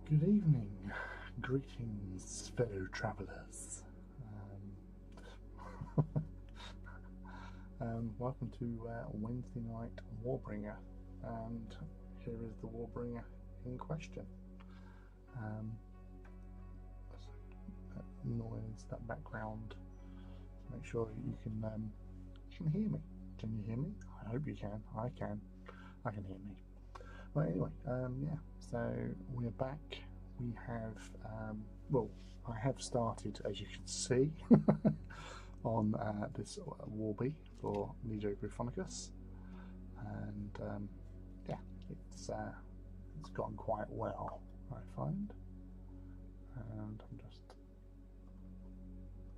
Good evening, greetings, fellow travellers. Welcome to Wednesday Night Warbringer, and here is the Warbringer in question. That noise, that background. Make sure you can hear me. Can you hear me? I hope you can. I can. I can hear me. Well, anyway, yeah. So we're back. We have, well, I have started, as you can see, on this Warby for Nido Gryphonicus, and yeah, it's gone quite well, I find. And I'm just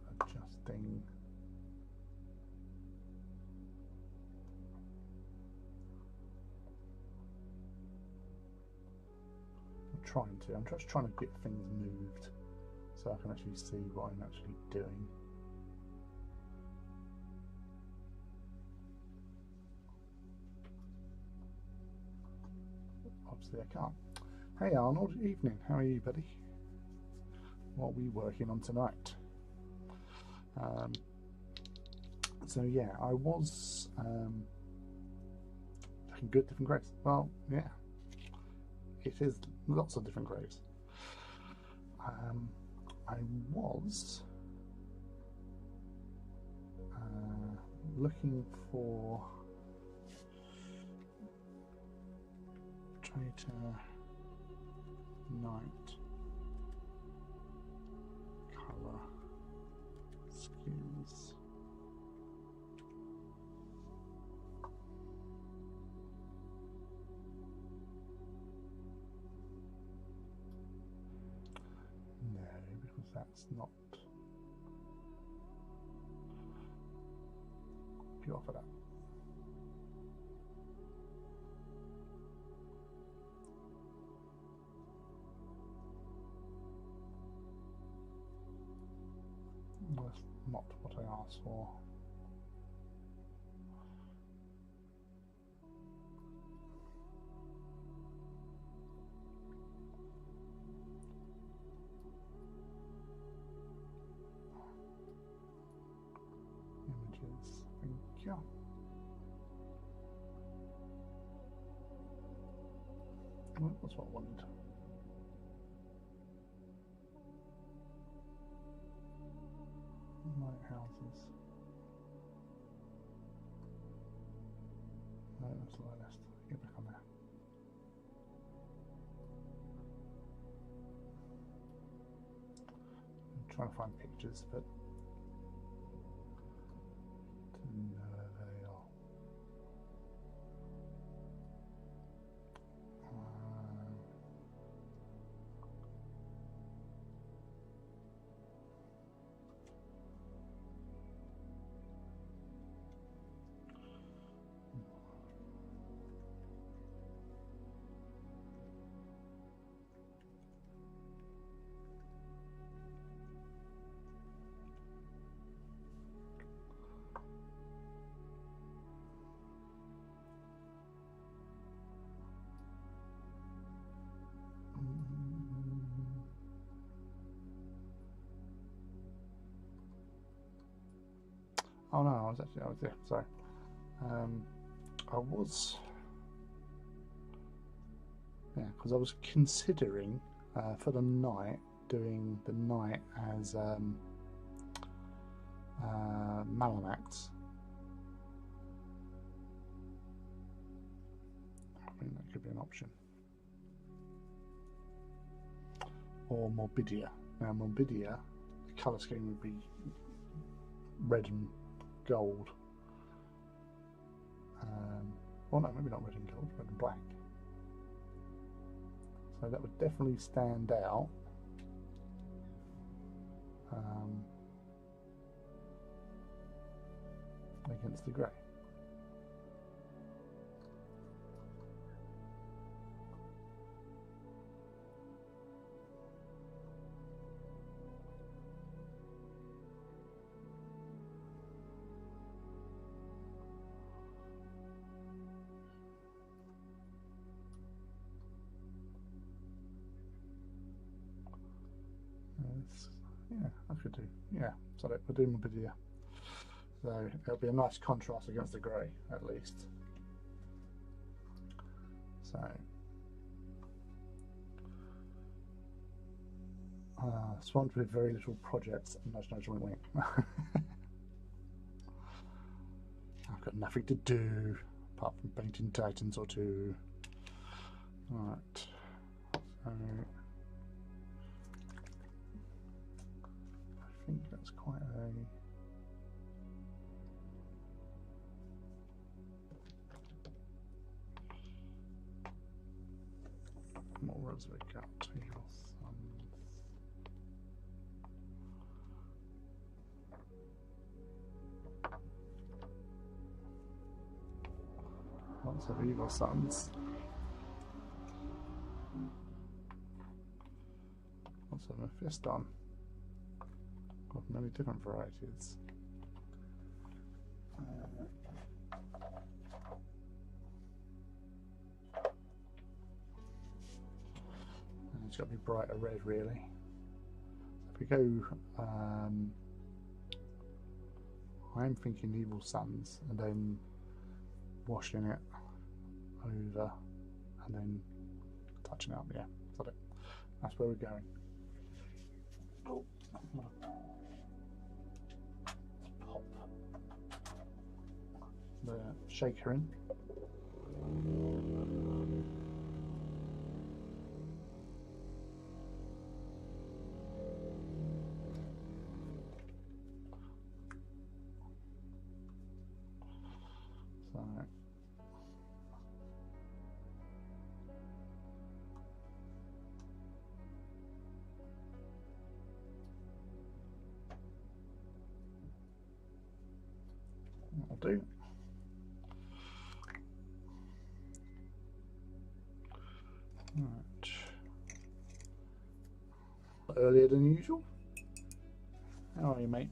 adjusting. I'm just trying to get things moved so I can actually see what I'm actually doing. Obviously I can't. Hey Arnold, evening, how are you, buddy? What are we working on tonight? So yeah, I was looking good, different graves. Well, yeah. It is lots of different graves. I was looking for traitor night color skills. That's not. Get off of that. That's not what I asked for. Images, thank you. Well, that's what I wanted. Lighthouses. No, that's the list. Get back on there. I'm trying to find pictures, but no avail. Oh no, I was there, sorry. I was, yeah, because I was considering for the night doing the night as Malanax. I think that could be an option. Or Morbidia. Now Morbidia, the colour scheme would be red and gold. Well, no, maybe not red and gold, red and black. So that would definitely stand out. Against the grey. Yeah, I could do. Yeah, so we're doing my video. So it'll be a nice contrast against the grey, at least. So swans with very little projects. Nudge, nudge, wink, wink. I've got nothing to do apart from painting Titans or two. Right. So I think that's quite a what rows have we got? Your thumbs. Lots of evil sons. Lots of Mephiston. Of many different varieties. And it's got to be brighter red, really. If we go, I'm thinking evil sons, and then washing it over and then touching up. Yeah, that's where we're going. Oh, pop the shaker in. So that'll do. Right. Earlier than usual. How are you, mate?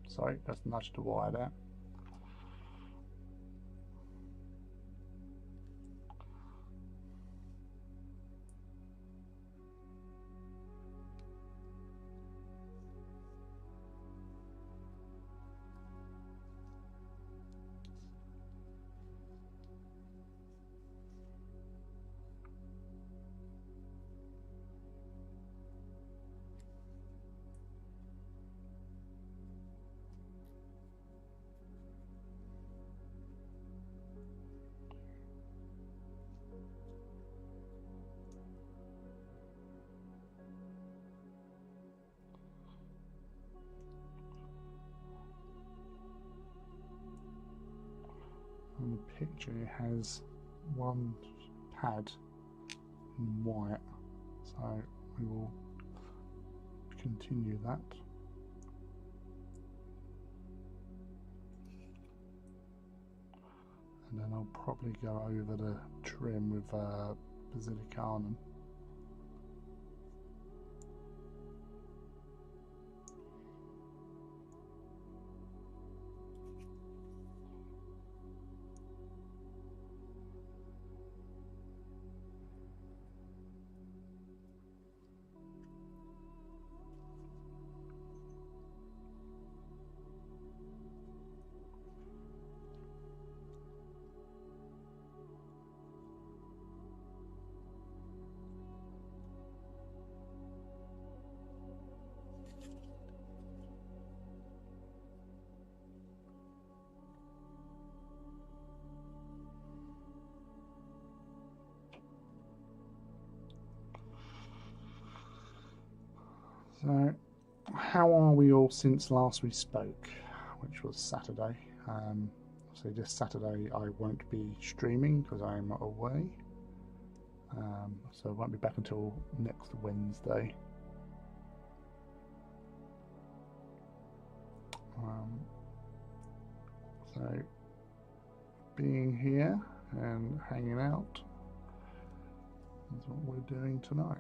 Sorry, that's nudged the wire there. On the picture it has one pad in white, so we will continue that. And then I'll probably go over the trim with Basilicanum. So, how are we all since last we spoke, which was Saturday? So this Saturday I won't be streaming because I'm away. So I won't be back until next Wednesday. So being here and hanging out is what we're doing tonight.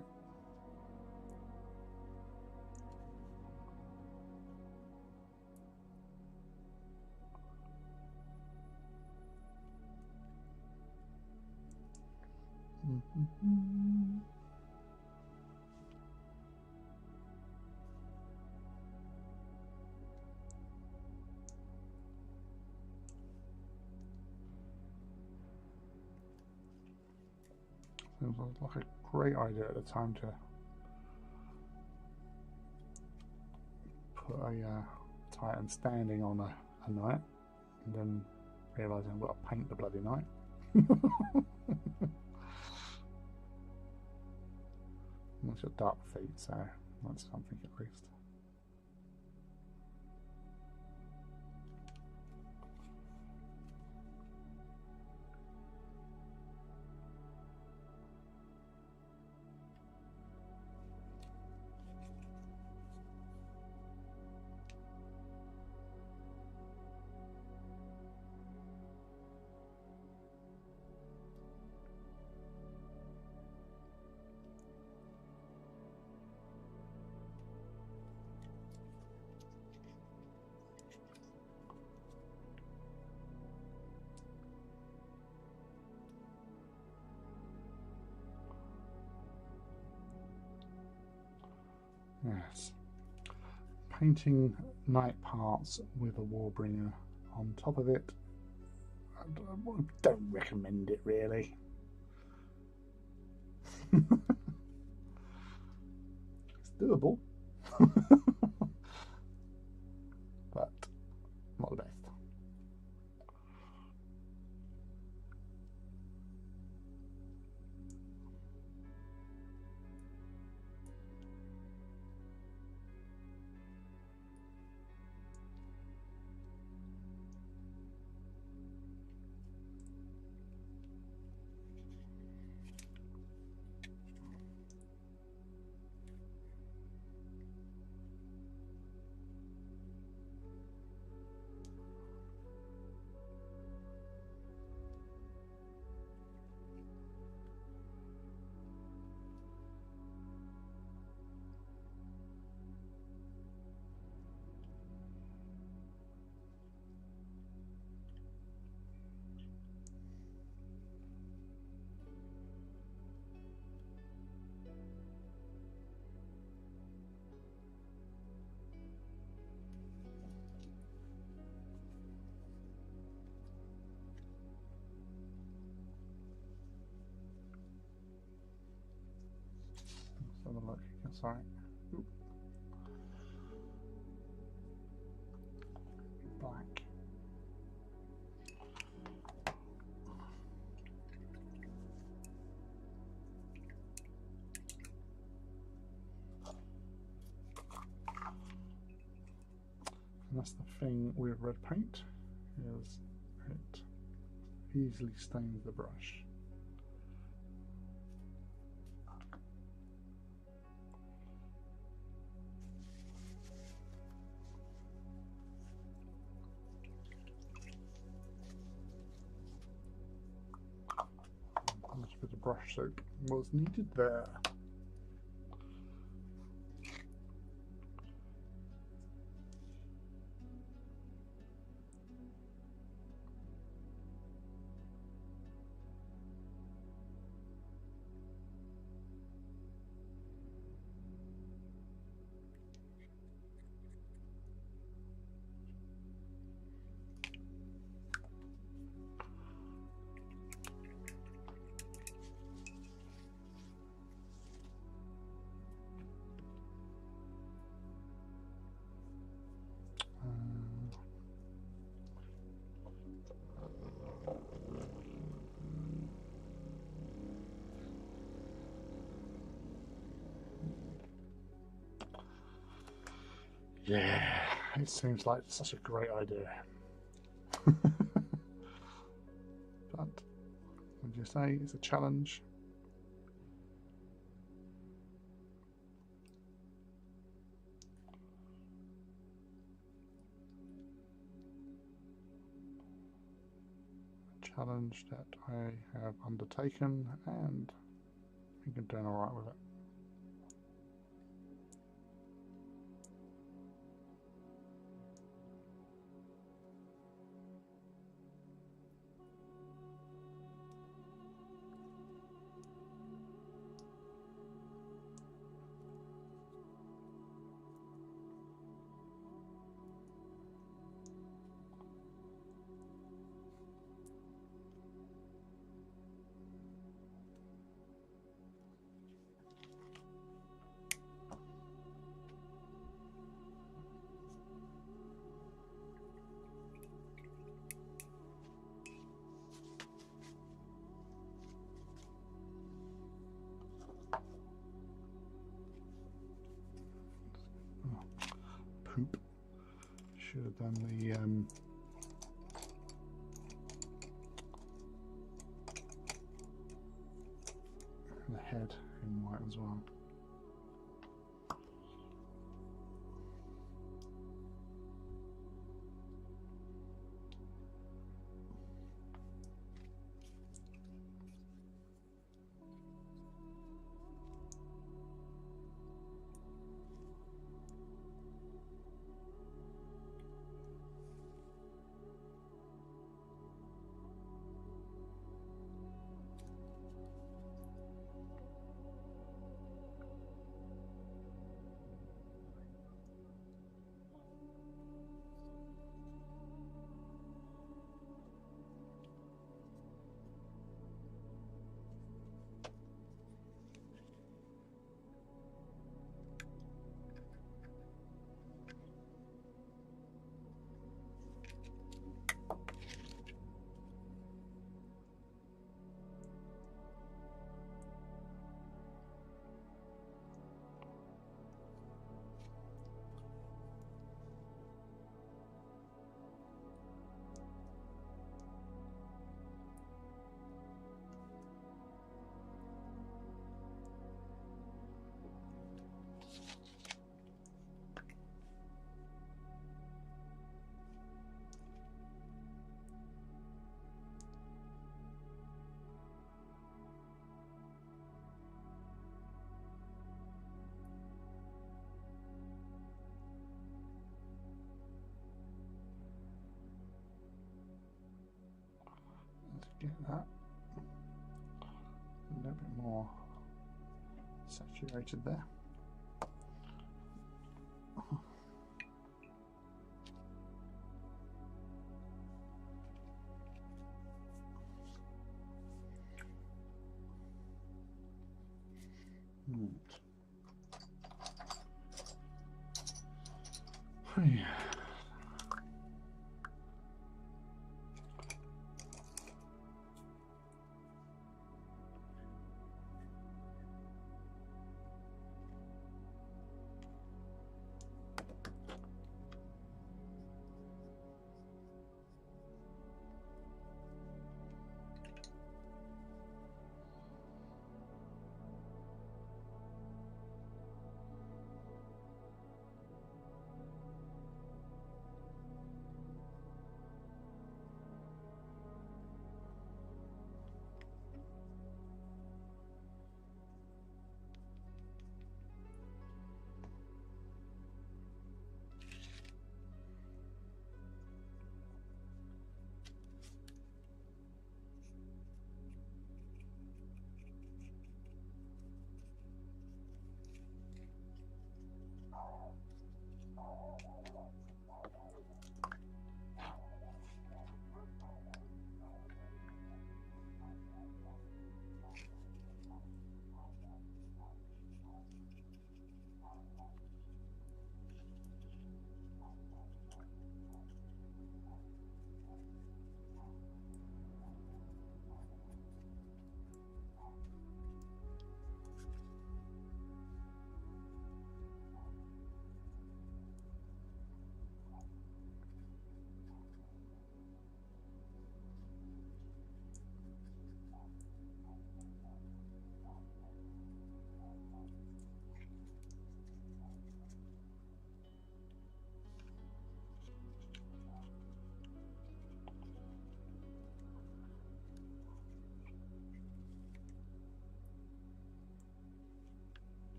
Seems like a great idea at the time to put a Titan standing on a knight, and then realising I've got to paint the bloody knight. It's got dark feet, so that's something at least. Yes. Painting knight parts with a Warbringer on top of it. I don't recommend it really. It's doable, but not the best. Let's have a look. Sorry. Oop. Black. And that's the thing with red paint, is it easily stains the brush. How much bit of brush soap was needed there? Yeah, it seems like such a great idea. But, would you say it's a challenge? A challenge that I have undertaken, and I think I'm doing alright with it. done the head in white as well. Get that a little bit more saturated there. Right.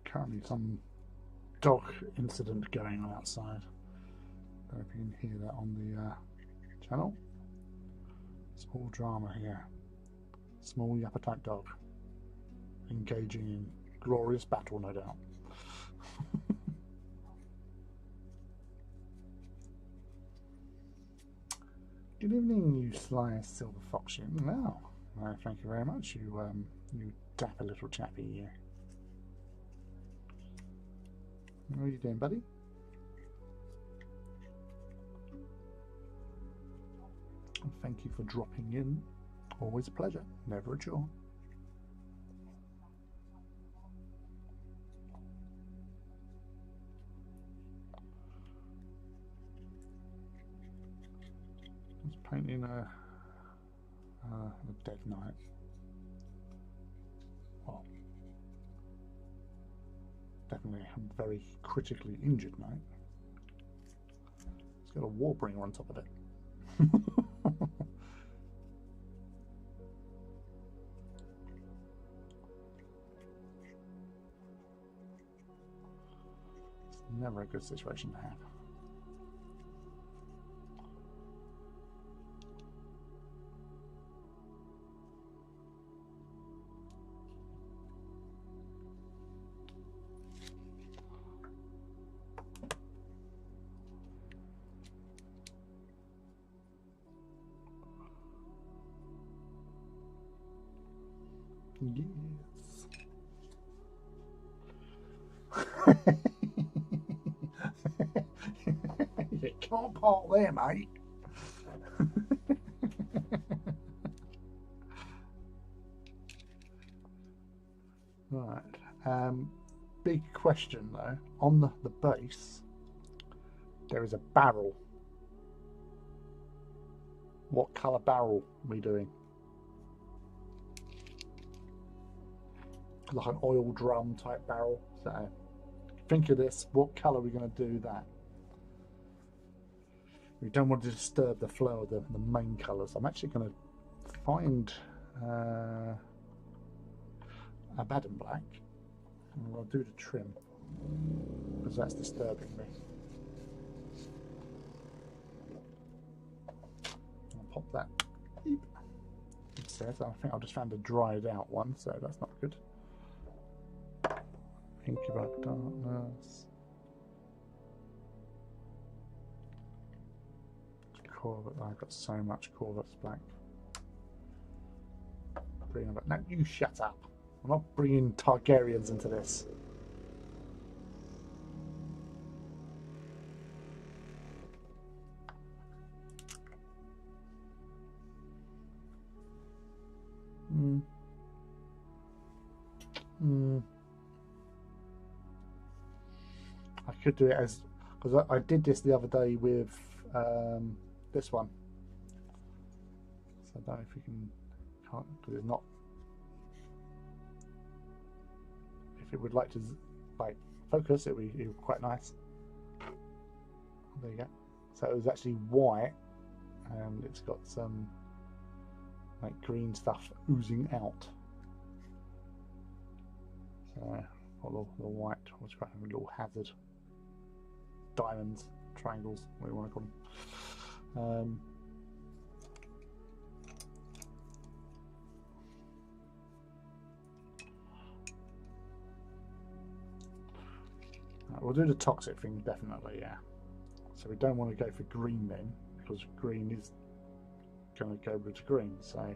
Currently some dog incident going on outside. I don't know if you can hear that on the channel. Small drama here. Small appetite dog. Engaging in glorious battle, no doubt. Good evening, you sly silver fox. No, thank you very much. You dapper little chappy here. What are you doing, buddy? Thank you for dropping in. Always a pleasure. Never a chore. Just painting a dead knight. Well, definitely a very critically injured knight. It's got a Warbringer on top of it. It's never a good situation to have. Yes. You can't park there, mate. Right. Big question though. On the base, there is a barrel. What colour barrel are we doing? Like an oil drum type barrel. So think of this, what colour are we going to do that? We don't want to disturb the flow of the main colours. I'm actually going to find Abaddon black and I'll do the trim because that's disturbing me. I'll pop that instead. I think I just found a dried out one, so that's not good. Incubate darkness. Corvette. I've got so much Corvette's black. Bring them back. No, you shut up. I'm not bringing Targaryens into this. I could do it as, because I did this the other day with this one. So I don't know if you can't, because it's not. If it would like to like focus, it would be quite nice. There you go. So it was actually white, and it's got some like green stuff oozing out. So the white was quite a little hazard. Diamonds, triangles, what do you want to call them. We'll do the toxic thing definitely, yeah. So we don't want to go for green then, because green is going to go with green. So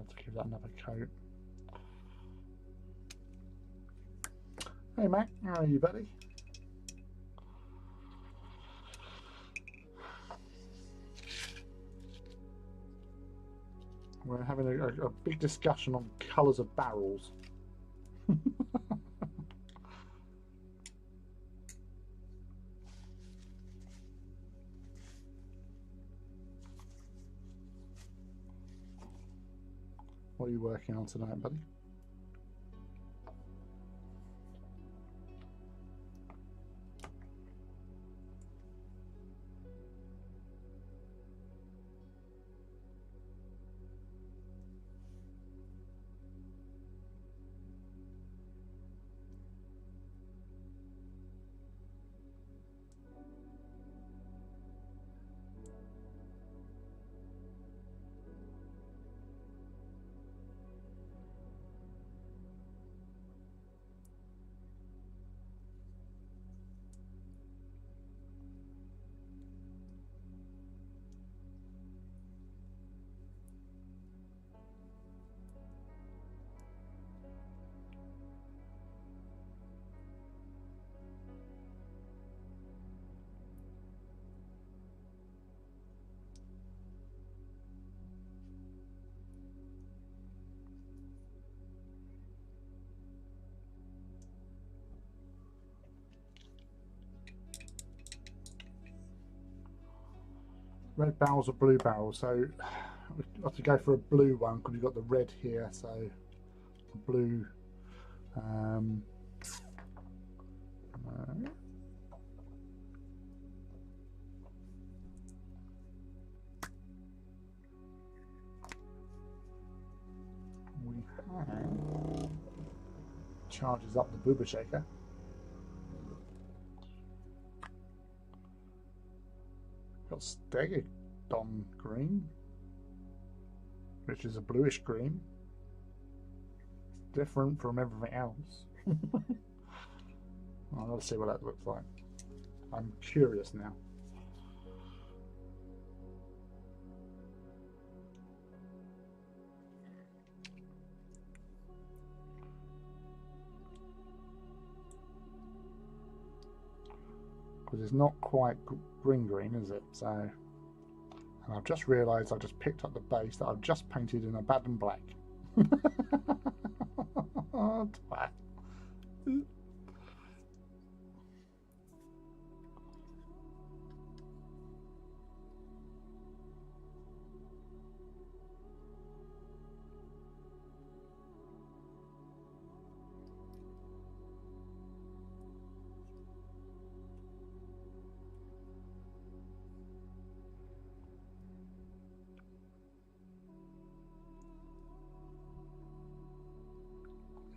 I'll have to give that another coat. Hey Mac, how are you, buddy? We're having a big discussion on colours of barrels. What are you working on tonight, buddy? Red barrels or blue barrels, so we have to go for a blue one because we've got the red here, so the blue. We have charges up the booba shaker. Got Stegodon green, which is a bluish green, different from everything else. I'll have to see what that looks like. I'm curious now. Because it's not quite green, is it? So, and I've just realised I just picked up the base that I've just painted in a bad and black. Oh, twat.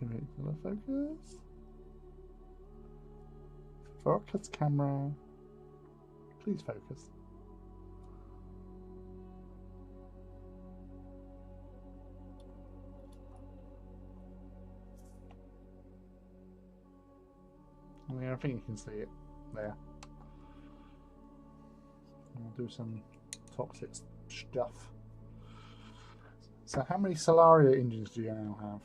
Irregular focus. Focus camera. Please focus. I think you can see it there. I'll do some toxic stuff. So how many Solaria engines do you now have?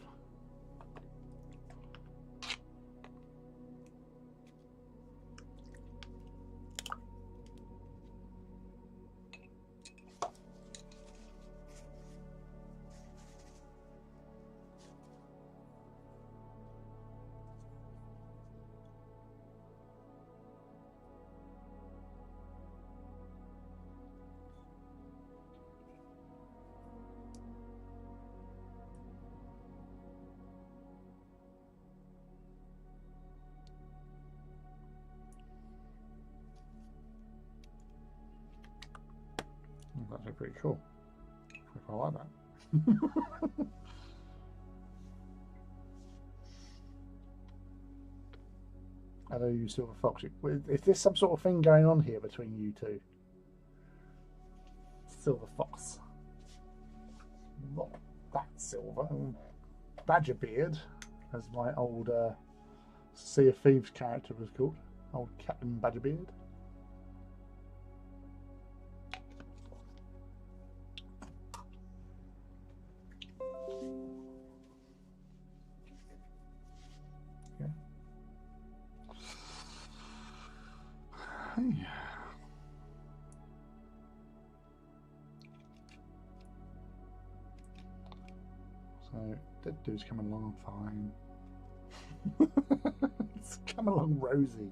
That's actually pretty cool. I like that. Hello, you Silver Fox. Is there some sort of thing going on here between you two? Silver Fox. Not that silver. Badger Beard, as my old Sea of Thieves character was called. Old Captain Badger Beard. So that dude's coming along fine. It's coming along rosy.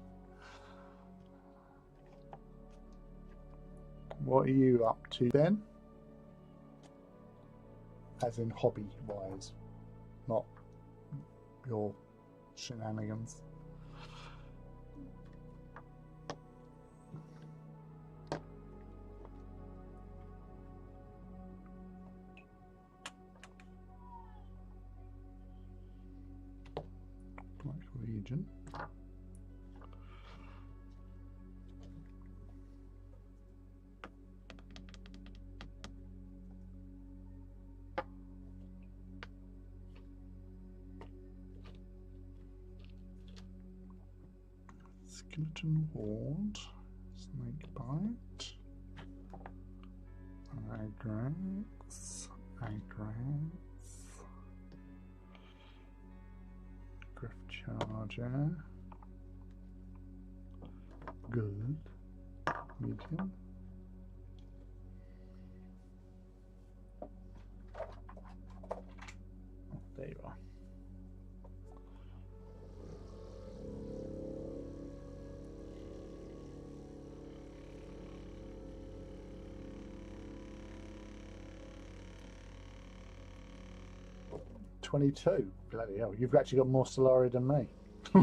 What are you up to, Ben? As in hobby-wise, not your shenanigans. Black region. Skeleton ward, snake bite, Agrax, Griff Charger, good, medium. Oh, there you are. $22. Bloody hell! You've actually got more Solaria than me. I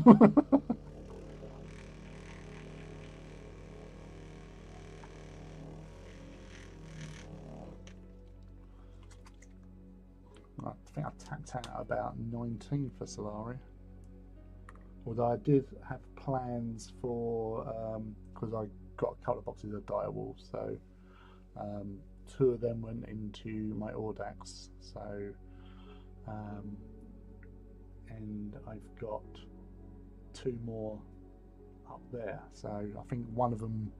think I tapped out about 19 for Solaria. Although I did have plans for because I got a couple of boxes of dire wolves, so 2 of them went into my Audax. So. And I've got 2 more up there, so I think one of them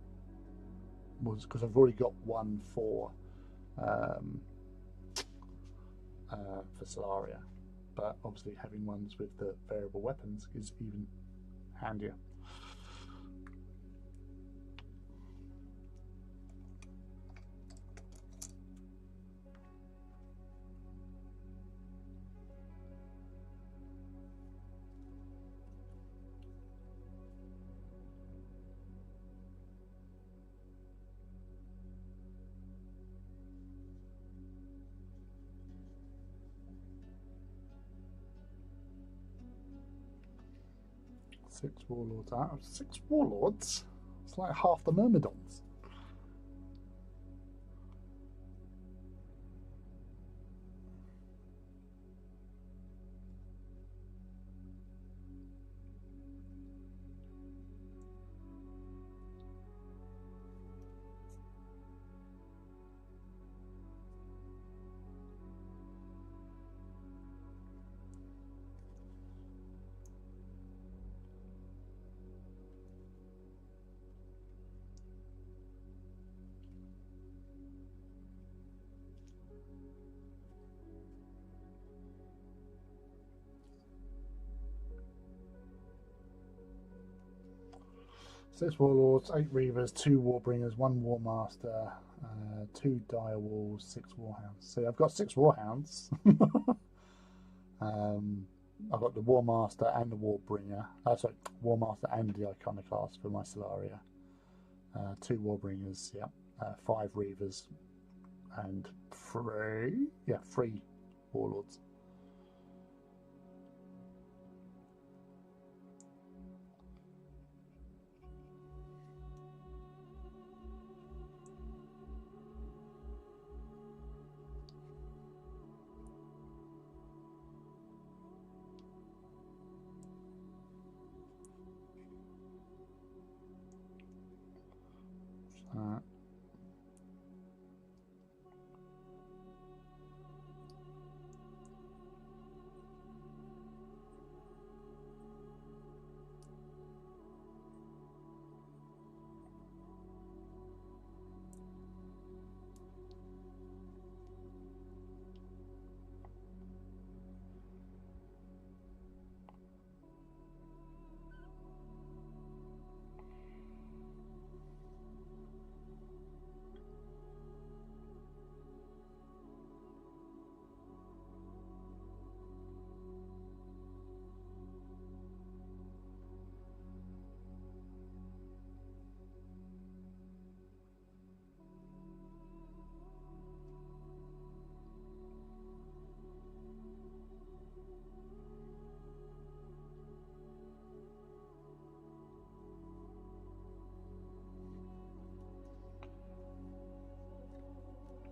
was because I've already got one for Solaria, but obviously having ones with the variable weapons is even handier. Six warlords out of 6 warlords? It's like half the Myrmidons. Six warlords, 8 reavers, 2 warbringers, 1 warmaster, 2 dire wolves, 6 warhounds. So I've got 6 warhounds. I've got the warmaster and the warbringer. Sorry, warmaster and the iconoclast for my Solaria. 2 warbringers, yeah. 5 reavers and 3 warlords.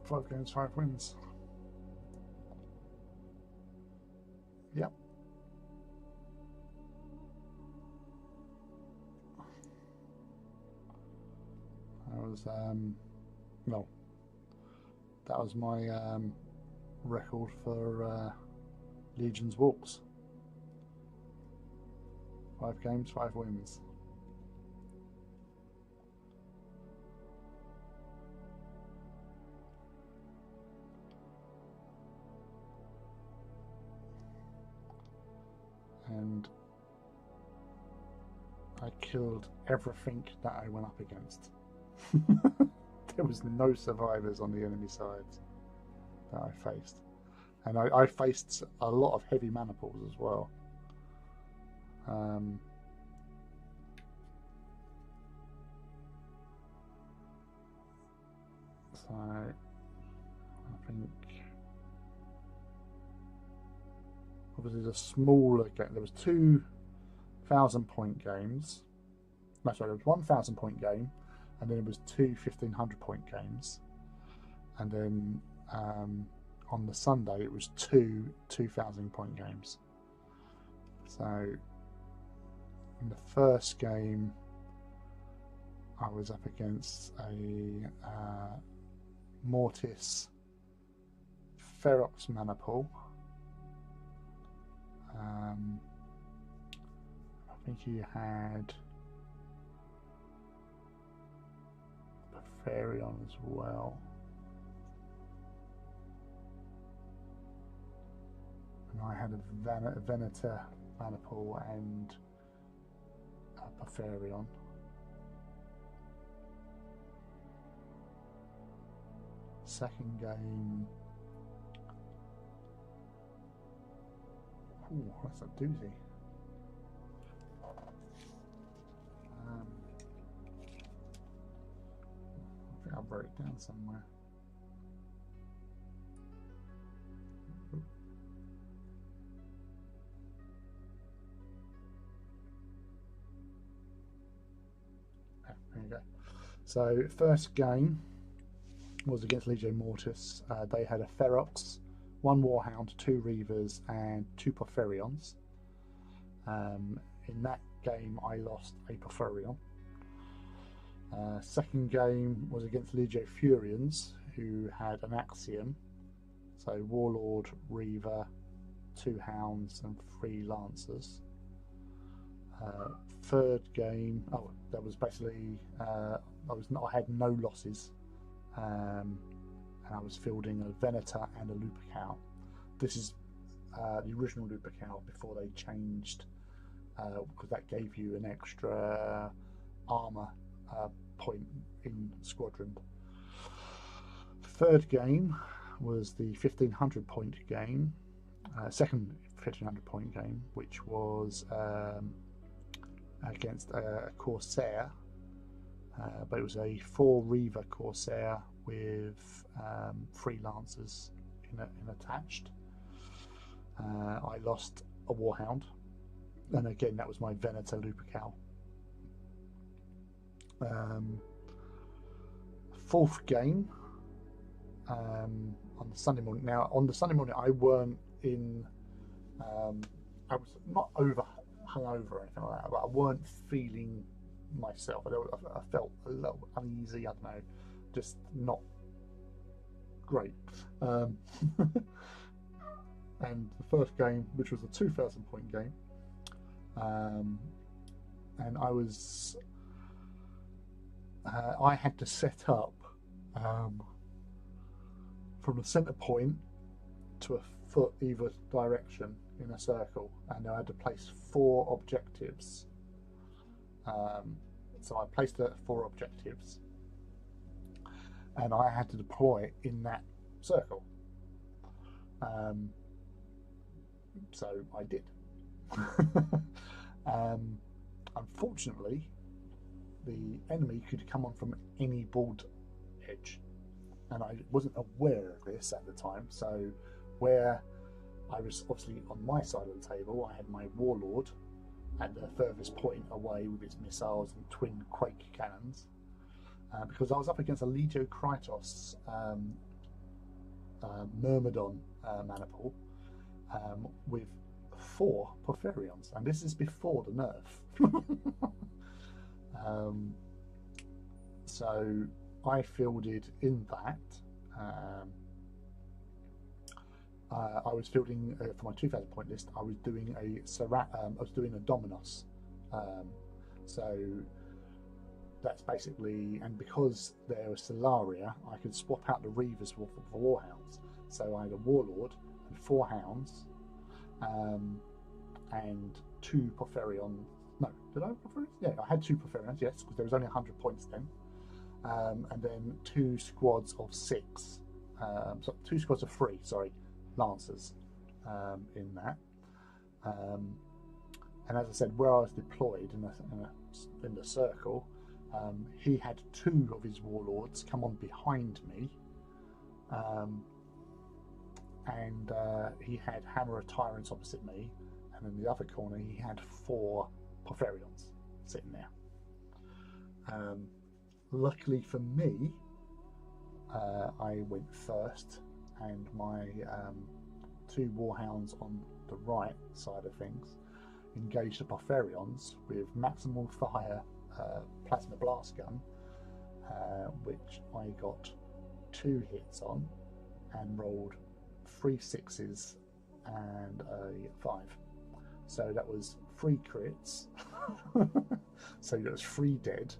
5 games, 5 wins. Yep. That was well, that was my record for Legion's walks. 5 games, 5 wins. And I killed everything that I went up against. There was no survivors on the enemy side that I faced. And I faced a lot of heavy mana pools as well. So I think obviously the smaller game, there was 2,000-point games. No, sorry, there was 1,000-point game, and then it was 2 1,500-point games, and then on the Sunday it was 2 2,000-point games. So in the first game I was up against a Mortis Ferox mana pool. I think he had Farion as well. And I had a Venator mana pool and a Farion. Second game, ooh, that's a doozy. I think I wrote it down somewhere. There you go. So first game was against Legio Mortis. They had a Ferox, 1 Warhound, 2 Reavers, and 2 Porphyrions. In that game, I lost a Porphyrion. Second game was against Legio Furians, who had an Axiom, so Warlord, Reaver, 2 Hounds, and 3 Lancers. Third game, that was basically I had no losses. And I was fielding a Venator and a Lupercal. This is the original Lupercal before they changed, because that gave you an extra armor point in Squadron. Third game was the 1,500-point game, second 1,500-point game, which was against a Corsair. But it was a 4 Reaver Corsair with 3 Lancers in attached. I lost a Warhound, and again that was my Venator Lupercal. Fourth game on the Sunday morning. Now on the Sunday morning I weren't in. I was not hungover or anything like that, but I weren't feeling myself. I felt a little uneasy. I don't know, just not great. And the first game, which was a 2,000-point game, and I had to set up from the center point to a foot either direction in a circle, and I had to place 4 objectives. So I placed 4 objectives, and I had to deploy in that circle. So I did. Unfortunately, the enemy could come on from any board edge, and I wasn't aware of this at the time. So where I was obviously on my side of the table, I had my Warlord at the furthest point away with its missiles and twin Quake cannons, because I was up against a Legio Krytos Myrmidon maniple with 4 Porphyrions, and this is before the nerf. So I fielded in that. I was fielding for my 2,000 point list. I was doing a Dominos. So that's basically, and because there was Solaria, I could swap out the Reavers for Warhounds. So I had a Warlord and 4 Hounds, and 2 Porphyrion. No, did I have Porphyrions? Yeah, I had 2 Porphyrions, yes, because there was only 100 points then. And then 2 squads of 6, so 2 squads of 3, sorry, Lancers in that. And as I said, where I was deployed in the circle, he had 2 of his warlords come on behind me, and he had Hammer of Tyrants opposite me, and in the other corner he had 4 Porphyrions sitting there. Luckily for me, I went first, and my 2 Warhounds on the right side of things engaged the Porphyrions with maximal fire plasma blast gun, which I got 2 hits on and rolled 3 6s and a 5. So that was 3 crits. So that was 3 dead,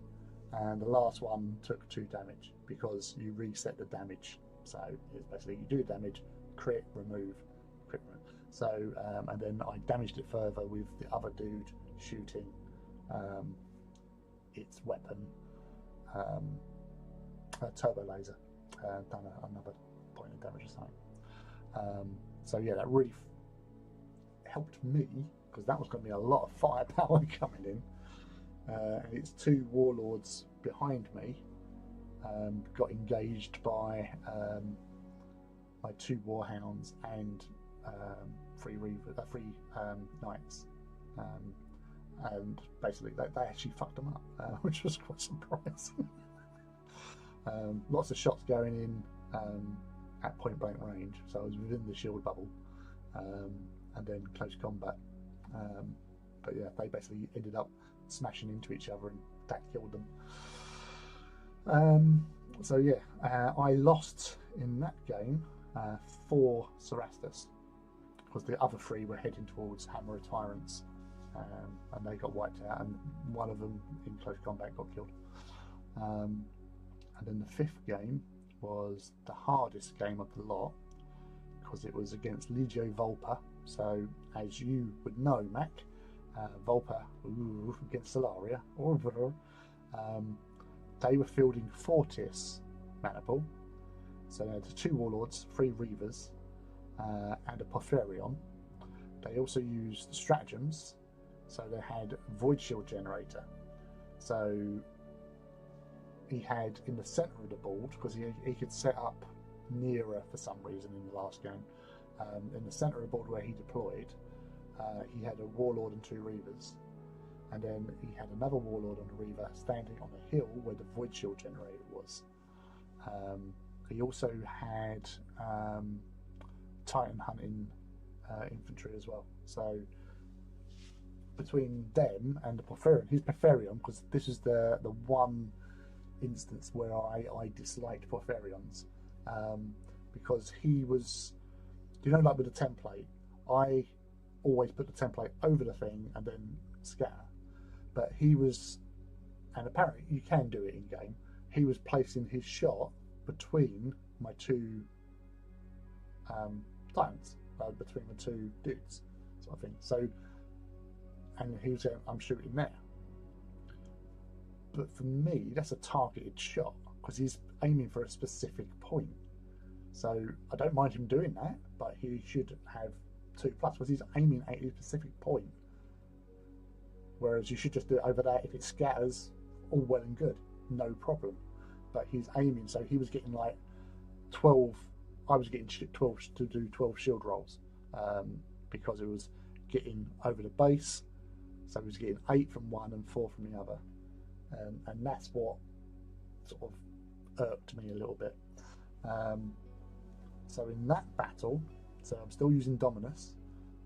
and the last one took 2 damage because you reset the damage. So it's basically you do damage, crit, remove, crit, remove. So and then I damaged it further with the other dude shooting its weapon, a turbo laser, done another point of damage or something. So yeah, that really helped me, because that was going to be a lot of firepower coming in. And it's 2 warlords behind me got engaged by my 2 warhounds and 3 knights, and basically they actually fucked them up, which was quite surprising. Lots of shots going in at point blank range, so I was within the shield bubble, and then close combat. But yeah, they basically ended up smashing into each other, and that killed them. So yeah, I lost in that game 4 Cerastus, because the other 3 were heading towards Hammer of Tyrants, and they got wiped out, and one of them in close combat got killed. And then the 5th game was the hardest game of the lot, because it was against Legio Volpa. So as you would know, Mac, Volpa against Solaria, they were fielding Fortis Maniple. So they had 2 Warlords, 3 Reavers, and a Porphyrion. They also used stratagems, so they had Void Shield Generator. So he had in the centre of the board, because he could set up nearer for some reason in the last game, in the centre of the board where he deployed, he had a Warlord and 2 Reavers, and then he had another Warlord and a Reaver standing on a hill where the Void Shield Generator was. He also had Titan Hunting infantry as well. So between them and the Porphyrion, his Porphyrion, because this is the one instance where I disliked Porphyrions, because he was, like with the template, I always put the template over the thing and then scatter, but he was, and apparently you can do it in game, he was placing his shot between my 2 Titans, between the 2 dudes, sort of thing. So, and he was saying, I'm shooting there. But for me, that's a targeted shot, because he's aiming for a specific point. So I don't mind him doing that, but he should have 2+, because he's aiming at a specific point. Whereas you should just do it over there. If it scatters, all well and good, no problem. But he's aiming, so he was getting like 12. I was getting 12 to do 12 shield rolls, because it was getting over the base. So he was getting 8 from one and 4 from the other, and that's what sort of irked me a little bit. So in that battle, so I'm still using Dominus,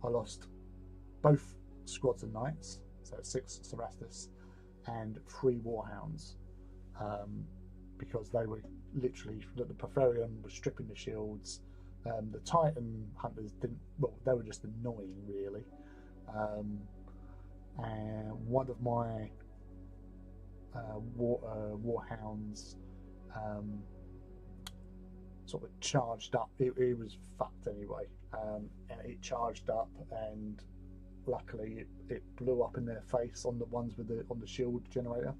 I lost both squads of knights, so 6 Cerastus and 3 Warhounds, because they were literally, the Porphyrion was stripping the shields. The Titan hunters didn't, well, they were just annoying, really. And one of my Warhounds sort of charged up. It was fucked anyway, and it charged up, and luckily it blew up in their face on the ones with on the shield generator,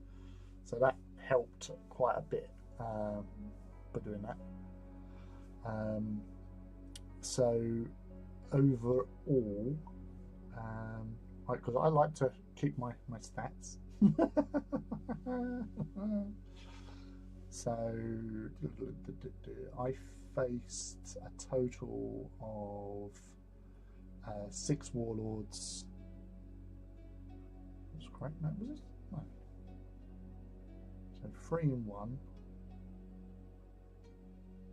so that helped quite a bit by doing that. So overall, because I like to keep my stats. So I faced a total of 6 warlords. That's correct. No, was it? No. So 3 in 1.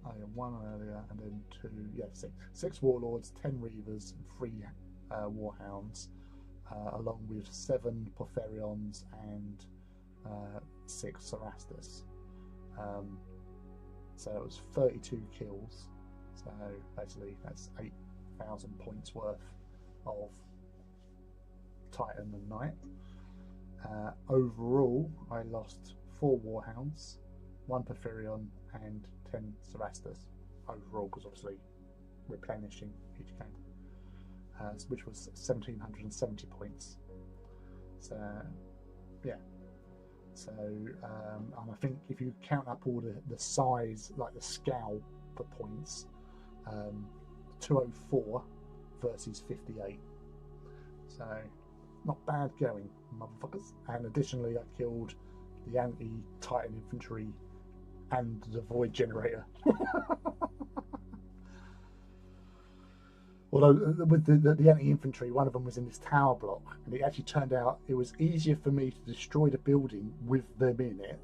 I had 1 earlier, and then 2. Yeah, 6 warlords, 10 reavers, and 3 warhounds, along with 7 Porphyrions and 6 Cerastus. So it was 32 kills. So basically, that's 8,000 points worth of Titan and Knight. Overall, I lost 4 Warhounds, 1 Porphyrion, and 10 Cerastus overall, because obviously replenishing each game, which was 1,770 points. So yeah. So and I think if you count up all the size, like the scale for points, 204 versus 58. So not bad going, motherfuckers. And additionally, I killed the anti-Titan infantry and the void generator. Although with the anti-infantry, one of them was in this tower block, and it actually turned out it was easier for me to destroy the building with them in it.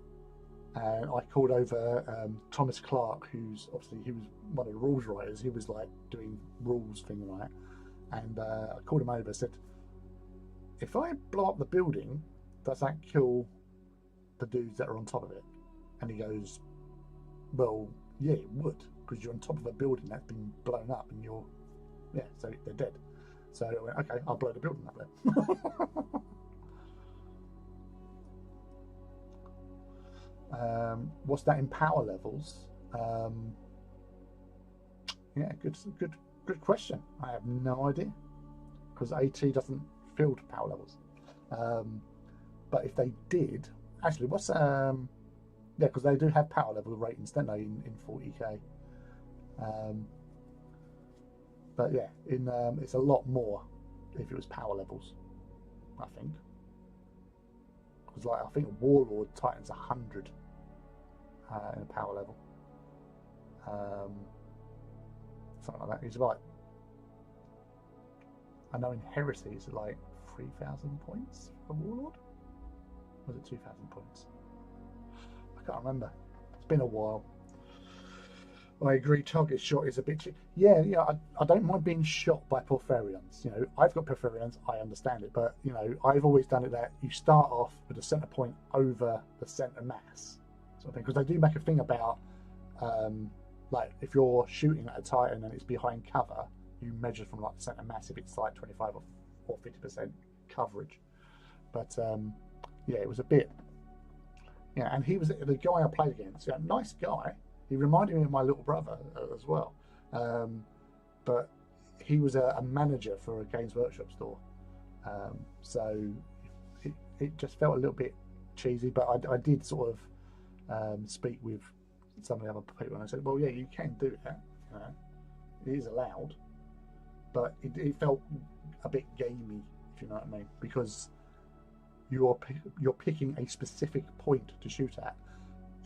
And I called over Thomas Clark, who's obviously, he was one of the rules writers. He was like doing rules thing, right? And I called him over and said, if I blow up the building, does that kill the dudes that are on top of it? And he goes, well, yeah, it would, because you're on top of a building that's been blown up, and you're, yeah, so they're dead. So I went, okay, I'll blow the building up then. What's that in power levels? Yeah, good question. I have no idea, because AT doesn't field power levels. But if they did, actually, what's yeah, because they do have power level ratings, don't they, in 40k. But yeah, it's a lot more if it was power levels, I think. Because like, I think a Warlord Titan's 100 in a power level. Something like that. It's like, I know in Heresy it's like 3,000 points for Warlord. Or was it 2,000 points? I can't remember. It's been a while. I agree, target shot is a bit... Yeah, I don't mind being shot by Porphyrions. You know, I've got Porphyrions, I understand it, but, you know, I've always done it that you start off with a centre point over the centre mass, sort of thing, because they do make a thing about, like, if you're shooting at a Titan and it's behind cover, you measure from, like, the centre mass if it's, like, 25 or 50% coverage. But, yeah, it was a bit... Yeah, and he was the guy I played against. Yeah, nice guy. He reminded me of my little brother as well, but he was a manager for a Games Workshop store, so it just felt a little bit cheesy. But I did sort of speak with some of the other people, and I said, well, yeah, you can do that, you know, it is allowed, but it felt a bit gamey, if you know what I mean, because you're picking a specific point to shoot at.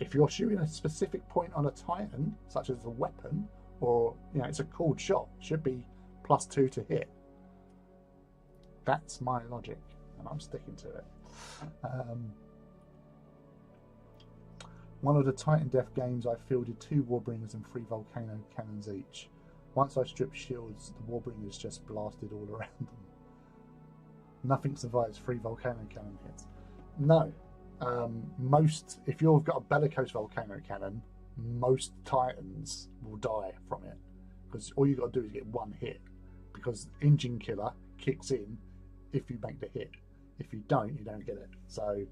If you're shooting a specific point on a Titan, such as a weapon, or, you know, it's a cooled shot, should be +2 to hit. That's my logic, and I'm sticking to it. One of the Titan Death games, I fielded 2 Warbringers and 3 volcano cannons each. Once I stripped shields, the Warbringers just blasted all around them. Nothing survives 3 volcano cannon hits. No. Most, if you've got a bellicose volcano cannon, most Titans will die from it. Because all you've got to do is get 1 hit. Because engine killer kicks in if you make the hit. If you don't get it. So,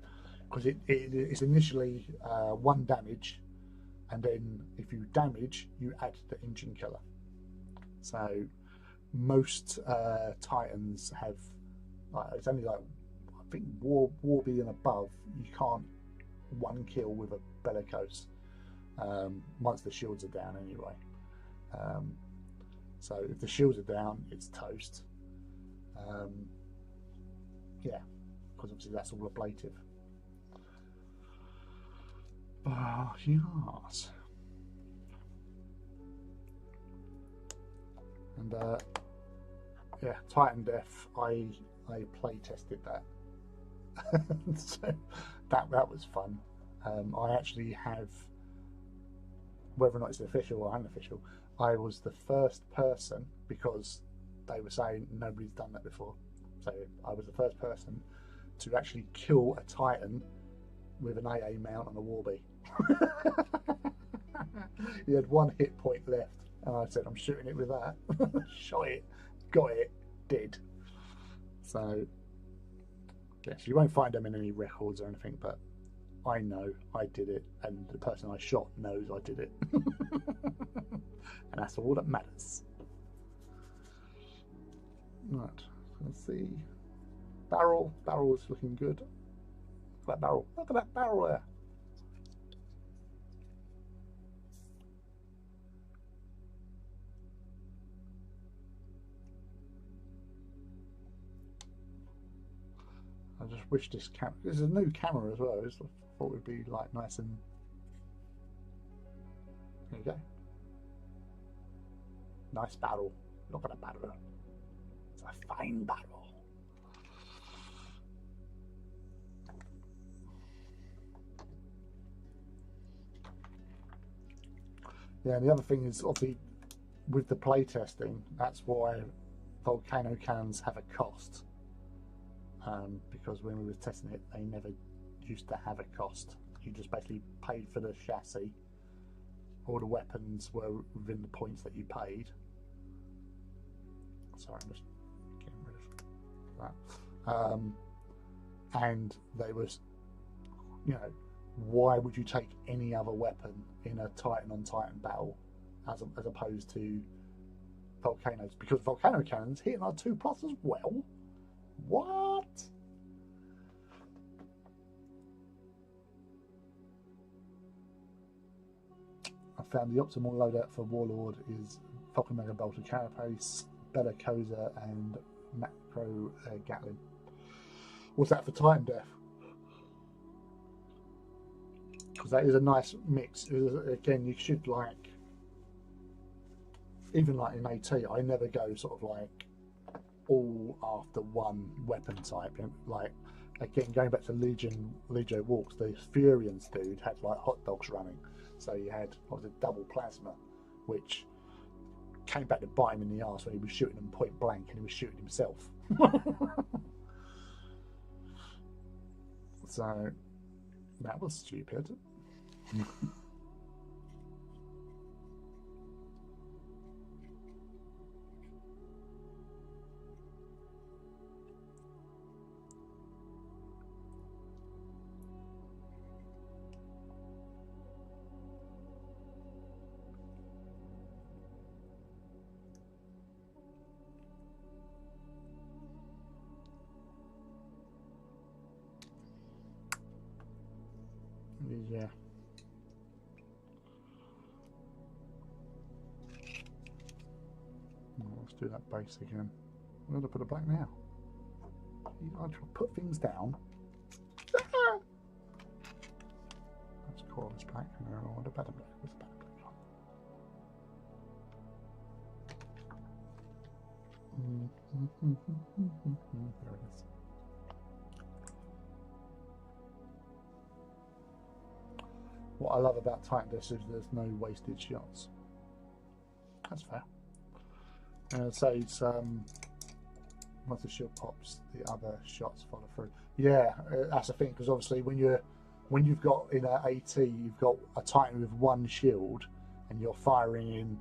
because it's initially 1 damage, and then if you damage, you add the engine killer. So, most Titans have, it's only like, I think Warby and above, you can't 1 kill with a bellicose once the shields are down anyway. So if the shields are down, it's toast. Yeah, because obviously that's all ablative. Yes. And yeah, Titan Death, I play tested that. So that was fun. I actually have, whether or not it's official or unofficial, I was the first person, because they were saying nobody's done that before. So I was the first person to actually kill a Titan with an AA mount on a Warby. He had 1 hit point left, and I said, I'm shooting it with that. Shot it, got it, did. So, yes, you won't find them in any records or anything, but I know I did it, and the person I shot knows I did it. And that's all that matters. Right, let's see. Barrel is looking good. Look at that barrel. Look at that barrel there. I just wish this camera. This is a new camera as well. I just thought it would be like nice and. There you go. Nice barrel. Look at that barrel. It's a fine barrel. Yeah, and the other thing is obviously with the playtesting, that's why volcano cannons have a cost. Because when we were testing it, they never used to have a cost. You just basically paid for the chassis. All the weapons were within the points that you paid. Sorry, I'm just getting rid of that. And they was, you know, why would you take any other weapon in a Titan on Titan battle as opposed to volcanoes? Because volcano cannons hit in our 2+ as well. What? I found the optimal loadout for Warlord is Falcon Mega Bolter Carapace, Bellicosa, and Macro Gatling. What's that for Titan Death? Because that is a nice mix. Again, you should like, even like in AT, I never go sort of like all after one weapon type. Like, again, going back to Legio Walks, the Furians dude had like hot dogs running. So you had obviously double plasma, which came back to bite him in the arse when he was shooting them point blank and he was shooting himself. So that was stupid. Yeah. Well, let's do that base again. I'm going to put it back now. I put things down. Let's call this black. No, what about the black? What's the better black one? There it is. What what I love about Titan Disc is there's no wasted shots. That's fair. So it's once the shield pops, the other shots follow through. Yeah, that's the thing, because obviously when you've got in an AT, you've got a Titan with one shield, and you're firing in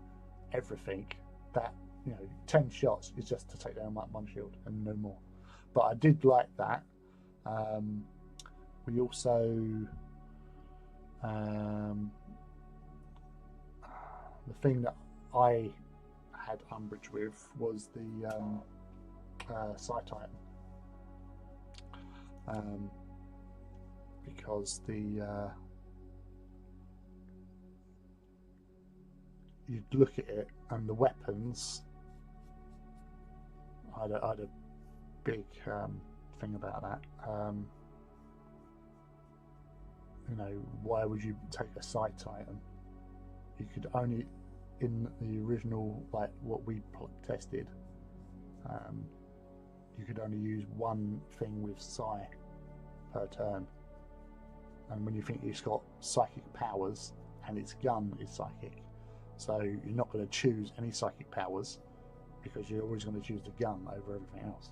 everything. That 10 shots is just to take down one shield and no more. But I did like that. We also the thing that I had umbrage with was the Side Titan, because you'd look at it and the weapons. I had a big thing about that. Why would you take a Side Titan? You could only, in the original, like what we tested, you could only use one thing with Psi per turn. And when you think it's got psychic powers and its gun is psychic, so you're not going to choose any psychic powers because you're always going to choose the gun over everything else.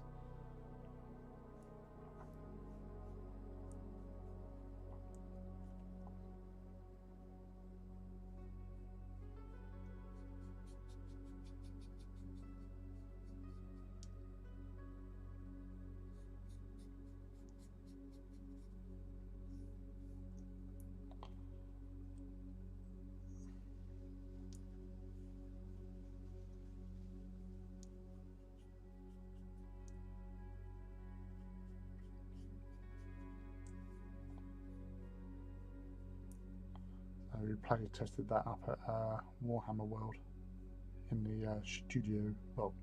We play tested that up at Warhammer World in the studio, well,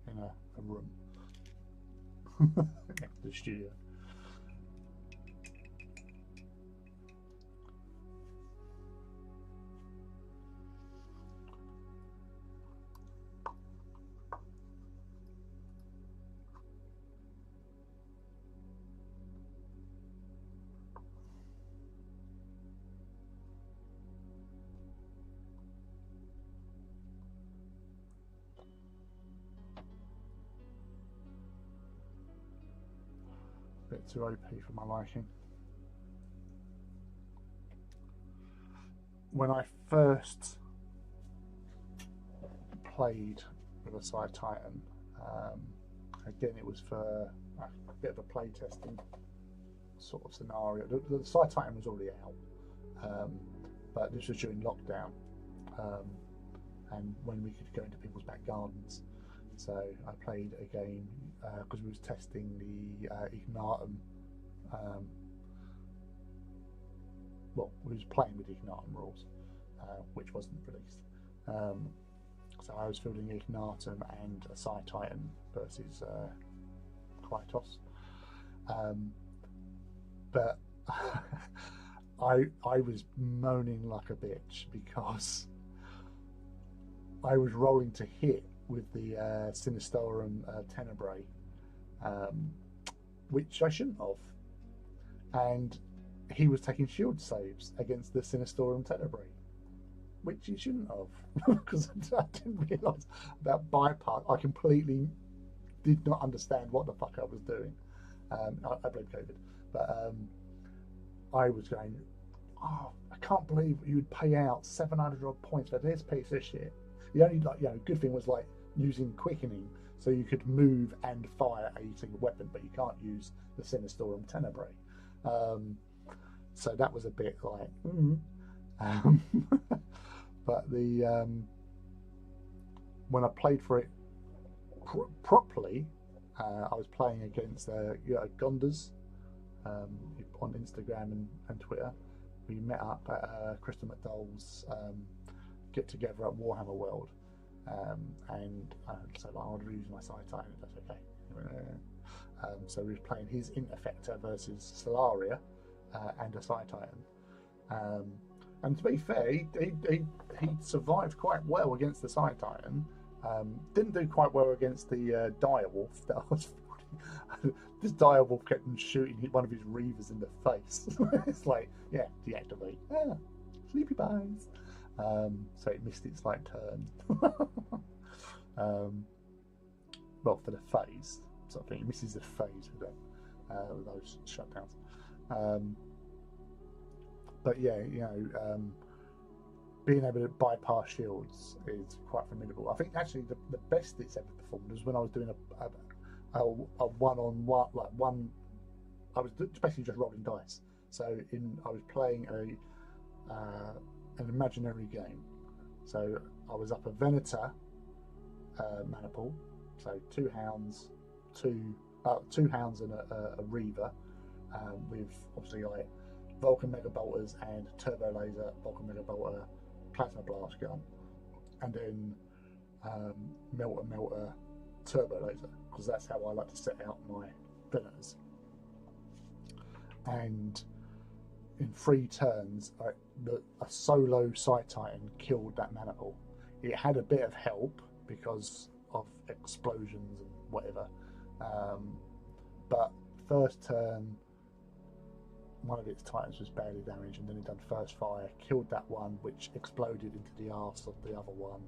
in a room next to the studio. Bit too OP for my liking. When I first played with a Side Titan, again it was for a bit of a play testing sort of scenario. The Side Titan was already out, but this was during lockdown, and when we could go into people's back gardens. So I played a game because we was testing the Ignatum. Well, we was playing with Ignatum rules, which wasn't released. So I was fielding Ignatum and a Side Titan versus Krytos. But I was moaning like a bitch because I was rolling to hit with the Sinistorum Tenebrae, which I shouldn't have. And he was taking shield saves against the Sinistorum Tenebrae, which he shouldn't have, because I didn't realise about bypass. I completely did not understand what the fuck I was doing. I blame COVID, but I was going, oh, I can't believe you would pay out 700 odd points for this piece of shit. The only good thing was like using quickening, so you could move and fire a single weapon, but you can't use the Sinistorum Tenebrae. So that was a bit like, but the when I played for it properly, I was playing against Gondas on Instagram and Twitter. We met up at Crystal McDowell's get together at Warhammer World. And so I want to use my Side Titan, if that's okay. So we were playing his Interfector versus Solaria and a Side Titan. And to be fair, he survived quite well against the Side Titan. Didn't do quite well against the Direwolf that I was fighting. This Direwolf kept shooting one of his Reavers in the face. It's like, yeah, deactivate. Yeah. Sleepy buys. So it missed its like turn. Well, for the phase sort of thing, it misses the phase with it, with those shutdowns. But yeah, you know, being able to bypass shields is quite formidable. I think actually the best it's ever performed was when I was doing a one-on-one, like one. I was basically just rolling dice. So I was playing an imaginary game. So I was up a Venator maniple, so two hounds and a Reaver, with obviously like Vulcan Mega Bolters and Turbo Laser, Vulcan Mega Bolter, Plasma Blast Gun, and then Melter Turbo Laser, because that's how I like to set out my Venators. And in 3 turns, a solo Side Titan killed that maniple. It had a bit of help because of explosions and whatever, but first turn, one of its Titans was badly damaged, and then it done first fire, killed that one, which exploded into the arse of the other one,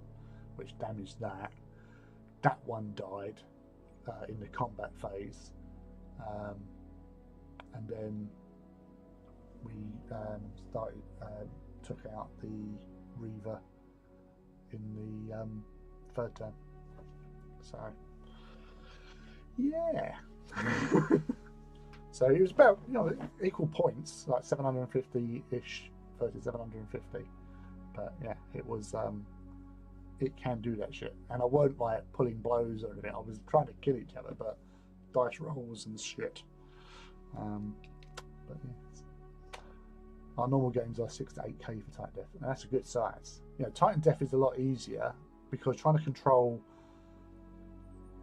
which damaged that. That one died in the combat phase, and then we took out the Reaver in the third turn. So yeah. So it was about, you know, equal points, like 750-ish versus 750. But yeah, it was it can do that shit. And I weren't like pulling blows or anything. I was trying to kill each other, but dice rolls and shit. But yeah, our normal games are 6 to 8k for Titan Death, and that's a good size. You know, Titan Death is a lot easier because trying to control,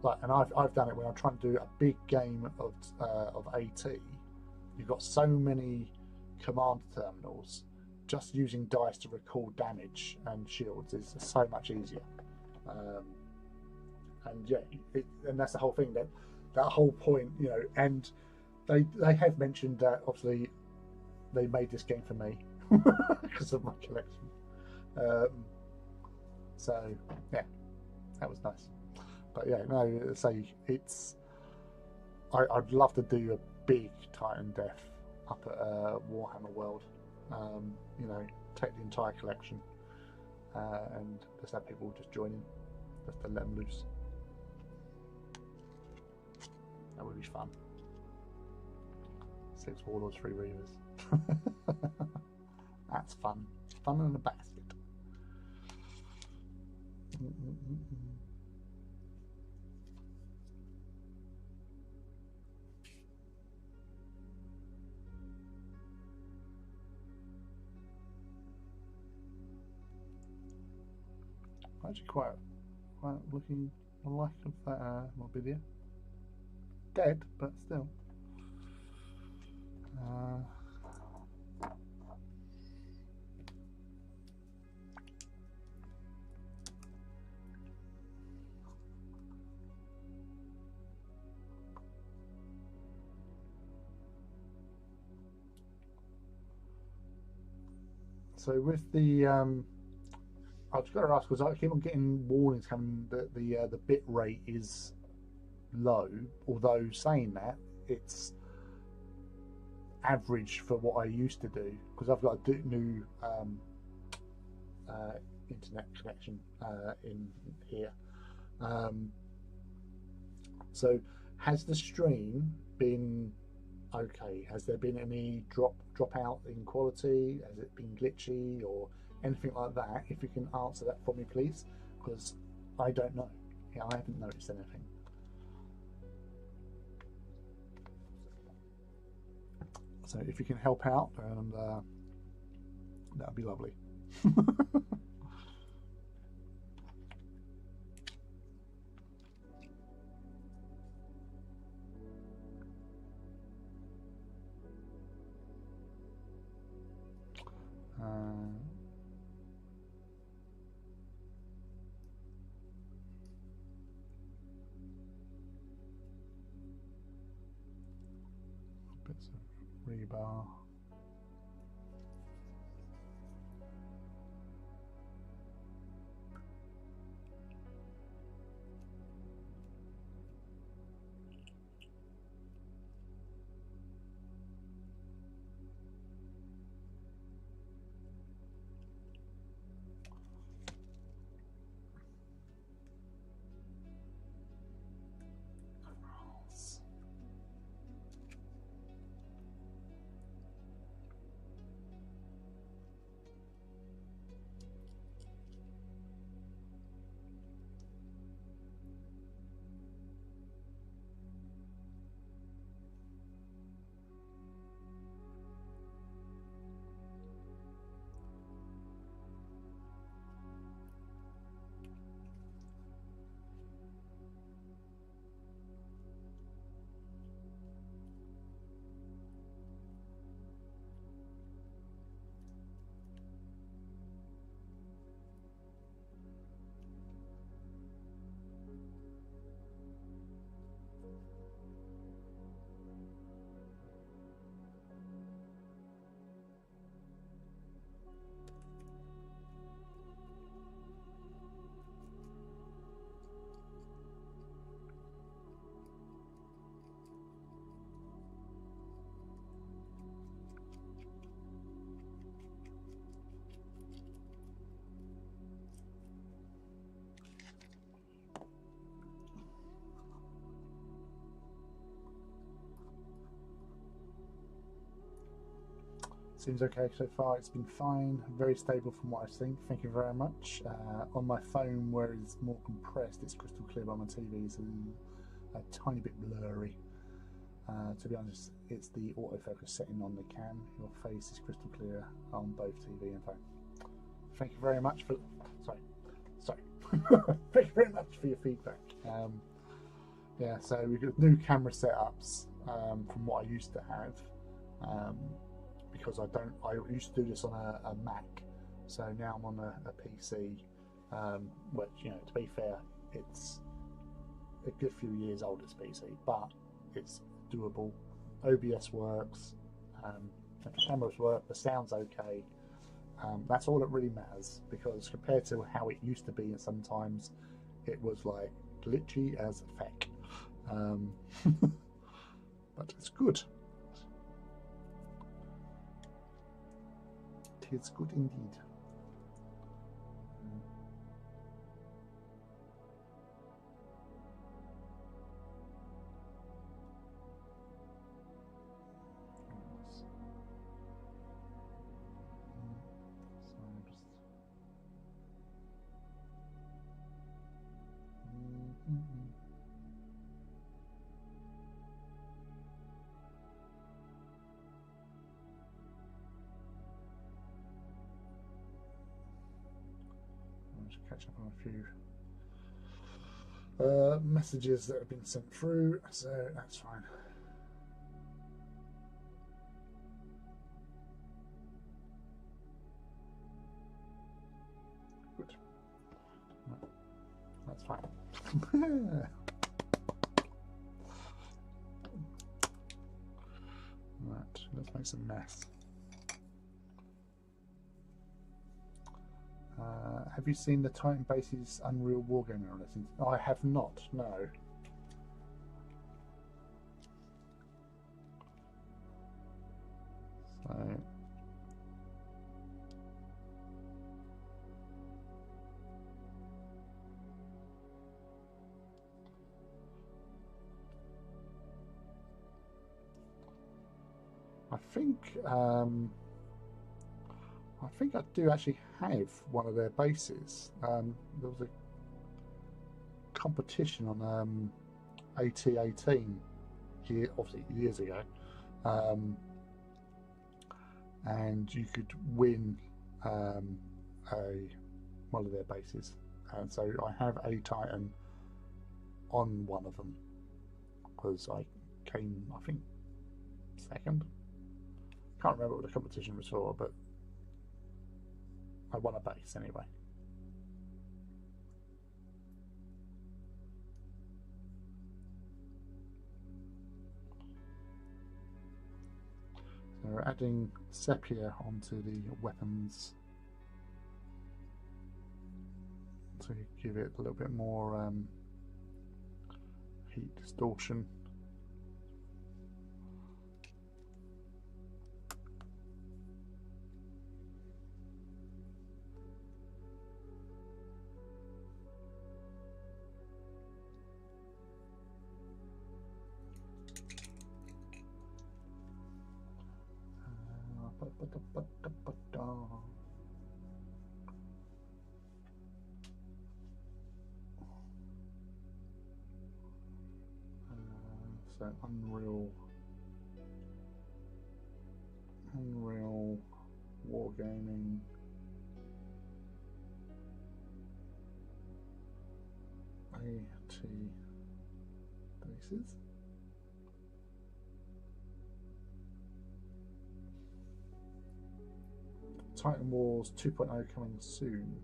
like, and I've done it when I'm trying to do a big game of AT. You've got so many command terminals. Just using dice to record damage and shields is so much easier. And yeah, and that's the whole thing. That whole point, you know. And they have mentioned that obviously they made this game for me because of my collection. So yeah, that was nice. But yeah, no, say it's. I'd love to do a big Titan Death up at Warhammer World. You know, take the entire collection and just have people just join in, just to let them loose. That would be fun. 6 Warlords, 3 Reavers. That's fun. Fun in a basket. Actually, quite looking like of that Morbidia. Dead, but still. So with the I've just got to ask, because I keep on getting warnings coming that the bit rate is low. Although saying that, it's average for what I used to do, because I've got a new internet connection in here. So has the stream been okay? Has there been any drop out in quality? Has it been glitchy or anything like that? If you can answer that for me, please, because I don't know. Yeah, I haven't noticed anything. So if you can help out, and that would be lovely. Bits of rebar. Seems okay so far. It's been fine, very stable from what I've seen. Thank you very much. On my phone, where it's more compressed, it's crystal clear, but on my TV it's a tiny bit blurry. To be honest, it's the autofocus setting on the cam. Your face is crystal clear on both TV and phone. Thank you very much for. Sorry. Thank you very much for your feedback. Yeah, so we've got new camera setups from what I used to have. Because I used to do this on a Mac, so now I'm on a PC, which, you know, to be fair, it's a good few years old, this PC, but it's doable. OBS works, the cameras work, the sound's okay. That's all that really matters, because compared to how it used to be, and sometimes it was like glitchy as feck. But it's good. It's good indeed. Catch up on a few messages that have been sent through, so that's fine. Good. That's fine. Right, let's make some mess. Have you seen the Titan Bases Unreal Wargaming on this? I have not, no. So I think I do actually have one of their bases. There was a competition on AT18 obviously years ago, and you could win one of their bases, and so I have a Titan on one of them, because I came, I think, second. Can't remember what the competition was for, but I won a base anyway. So we're adding sepia onto the weapons to give it a little bit more heat distortion. So Unreal Wargaming. AT Bases. Titan Wars 2.0 coming soon.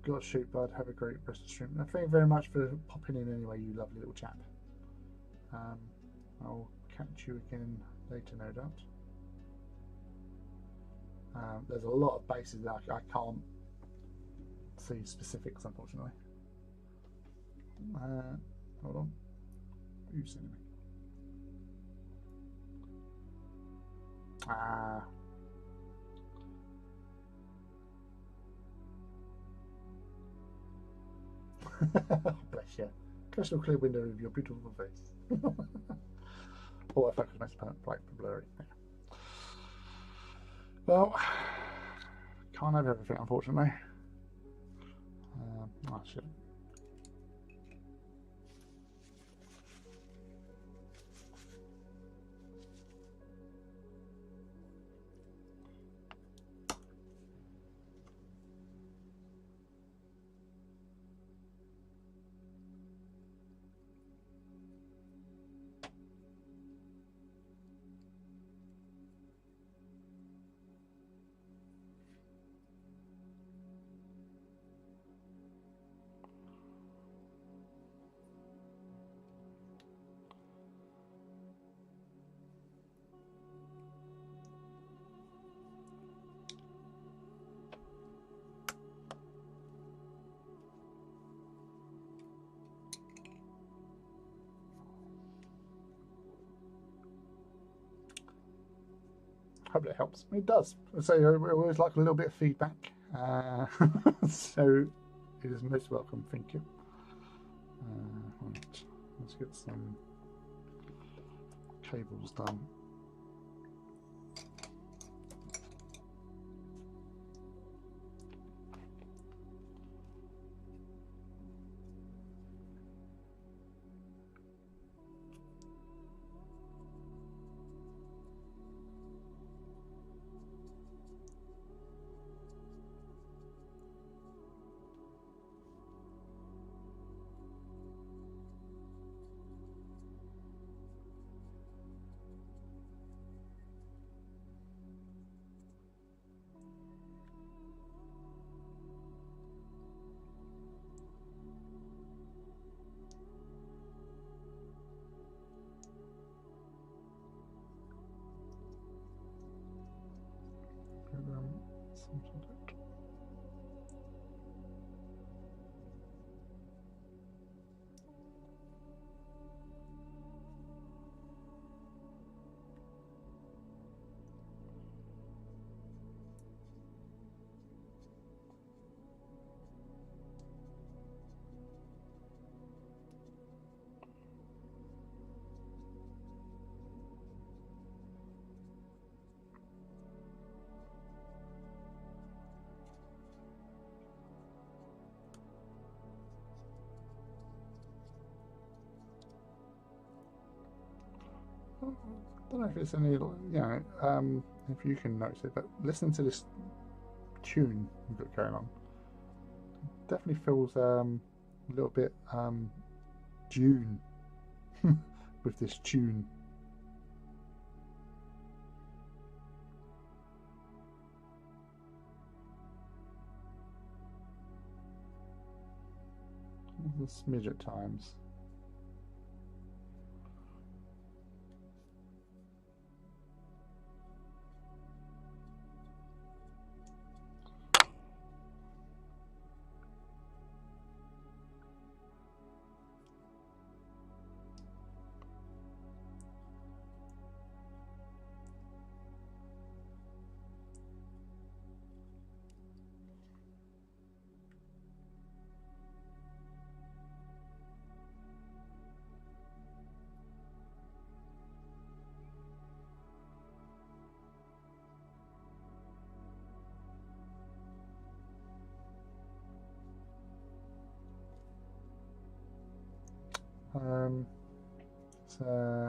got to shoot, bud. Have a great rest of the stream. Thank you very much for popping in anyway, you lovely little chap. I'll catch you again later, no doubt. There's a lot of bases that I can't see specifics, unfortunately. Hold on. What are you sending me? Bless you. Crystal clear window of your beautiful face. Oh, I focus makes black blurry. Yeah. Well, can't have everything, unfortunately. Oh shit. Hope it helps. It does. So I always like a little bit of feedback. So it is most welcome. Thank you. Right. Let's get some cables done. I don't know if it's any, if you can notice it, but listen to this tune we've got going on. It definitely feels a little bit Dune with this tune. There's a smidge at times.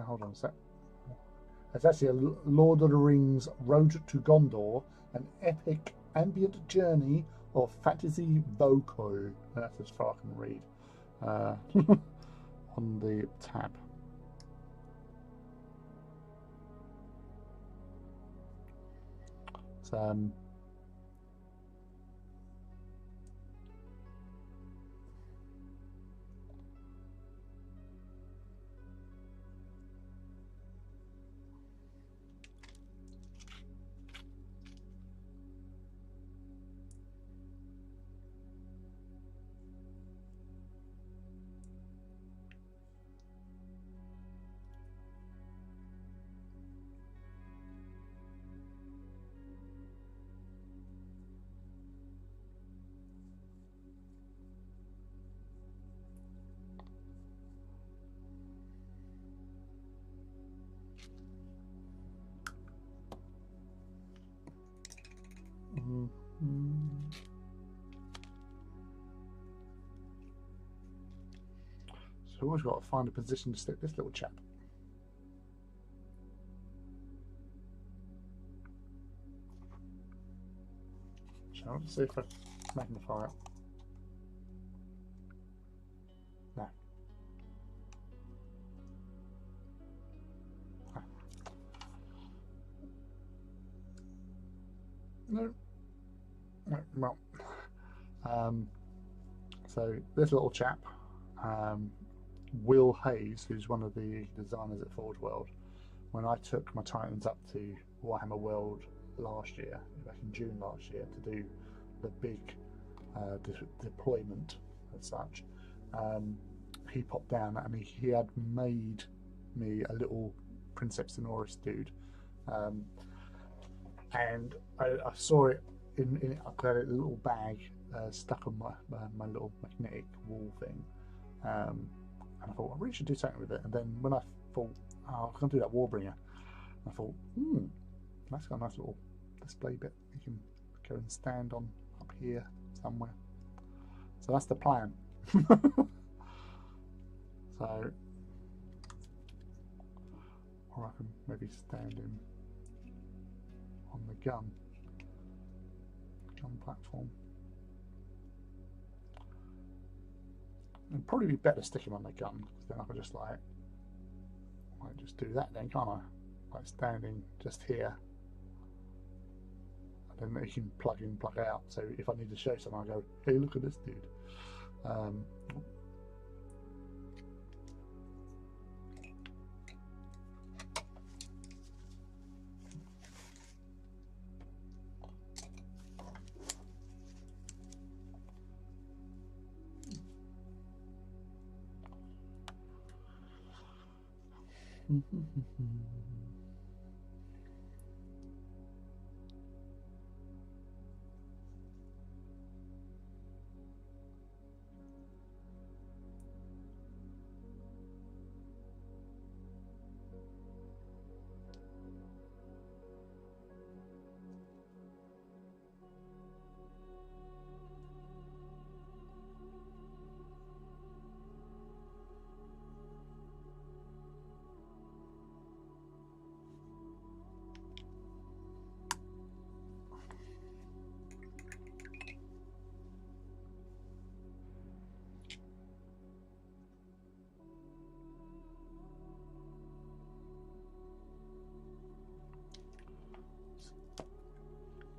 Hold on a sec. It's actually a Lord of the Rings Road to Gondor, an epic ambient journey of fantasy vocal. That's as far I can read on the tab. So, So we've got to find a position to stick this little chap. Shall we see if I magnify it? No. No. Well, so this little chap, Will Hayes, who's one of the designers at Forge World, when I took my Titans up to Warhammer World last year, back in June last year, to do the big deployment as such, he popped down and he had made me a little Princeps Sonoris dude, and I saw it in I got a little bag stuck on my little magnetic wall thing, and I thought I really should do something with it. And then when I thought, oh, I'm going to do that Warbringer, I thought, that's got a nice little display bit. You can go and stand on up here somewhere. So that's the plan. So, or I can maybe stand him on the gun platform. It'd probably be better to stick him on the gun, because then I could just like, I might just do that then, can't I? Like standing just here, and then you can plug in, plug out. So if I need to show someone, I go, hey, look at this dude.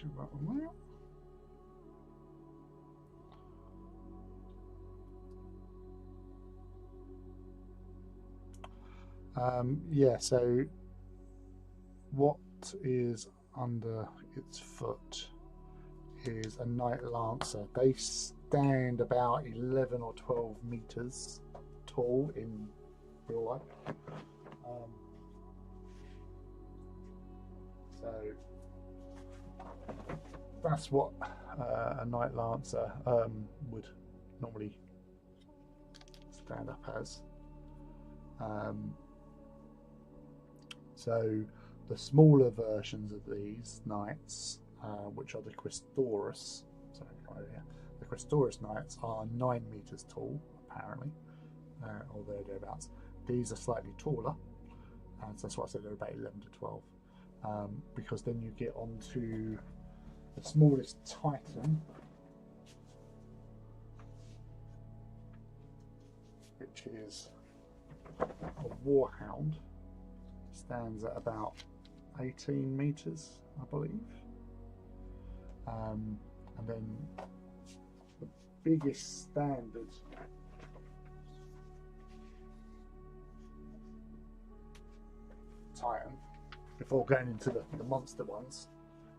Do that one there. Yeah, so what is under its foot is a Night Lancer. They stand about 11 or 12 meters tall in real life. So that's what a Night Lancer would normally stand up as. So the smaller versions of these knights, which are the Christorus, sorry, right here, the Christorus knights are 9 meters tall, apparently, or thereabouts. These are slightly taller, and so that's why I said they're about 11 to 12, because then you get onto the smallest Titan, which is a Warhound. Stands at about 18 meters, I believe. And then the biggest standard Titan, before going into the monster ones,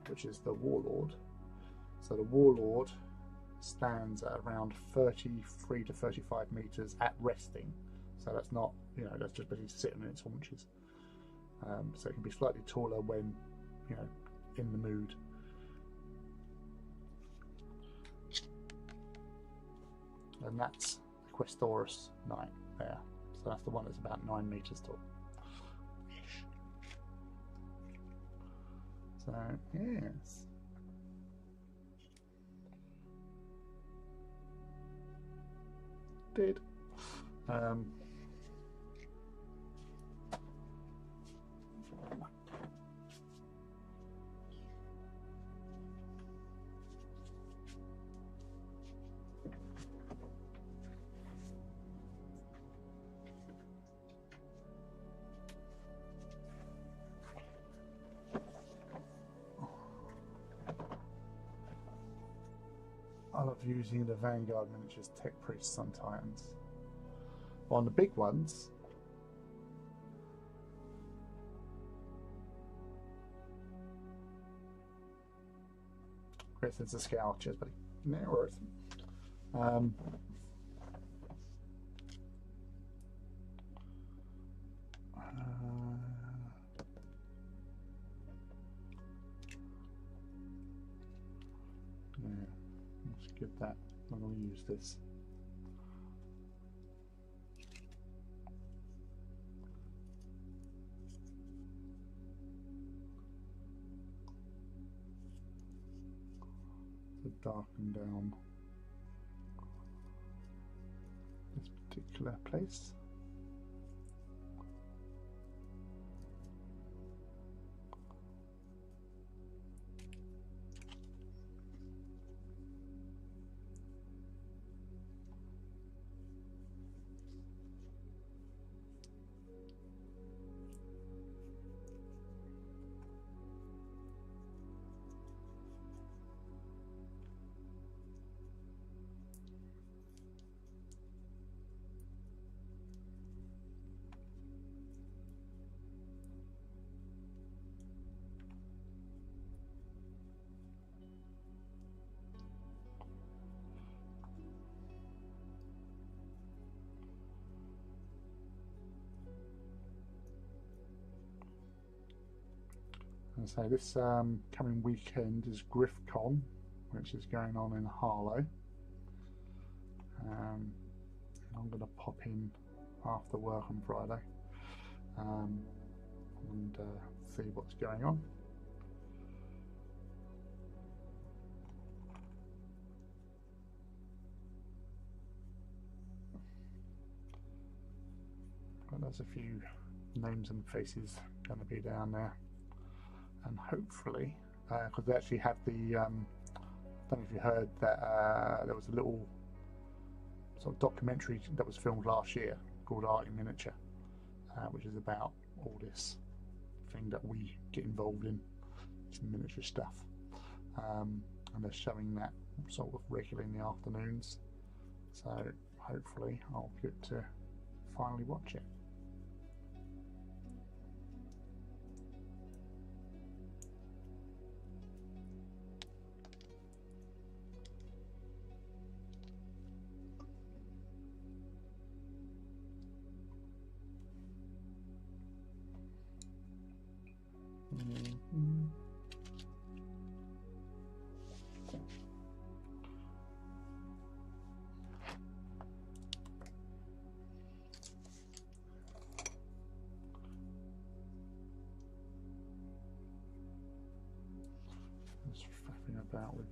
which is the Warlord. So the Warlord stands at around 33 to 35 meters at resting. So that's not, that's just basically sitting in its haunches. So it can be slightly taller when, in the mood. And that's the Questorus Knight there. So that's the one that's about 9 meters tall. So, yes. Did. I love using the Vanguard miniatures Tech Priests on Titans. On the big ones, great sense of scale, cheers buddy. No worries. Yeah, let's get that. I'm going to use this. To darken down this particular place. And so this coming weekend is GriffCon, which is going on in Harlow. I'm going to pop in after work on Friday and see what's going on. But there's a few names and faces going to be down there. And hopefully, because they actually have the, I don't know if you heard that there was a little sort of documentary that was filmed last year called Art in Miniature, which is about all this thing that we get involved in, some miniature stuff. And they're showing that sort of regularly in the afternoons. So hopefully I'll get to finally watch it. Just faffing about with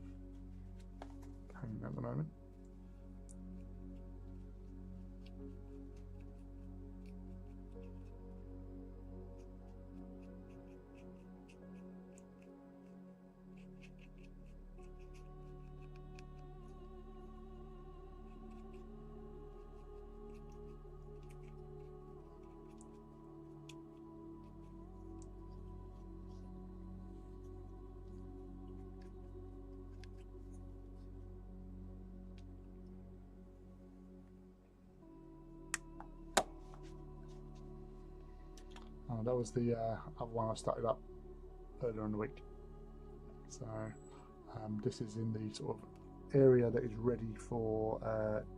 paint at the moment. That was the other one I started up earlier in the week. So this is in the sort of area that is ready for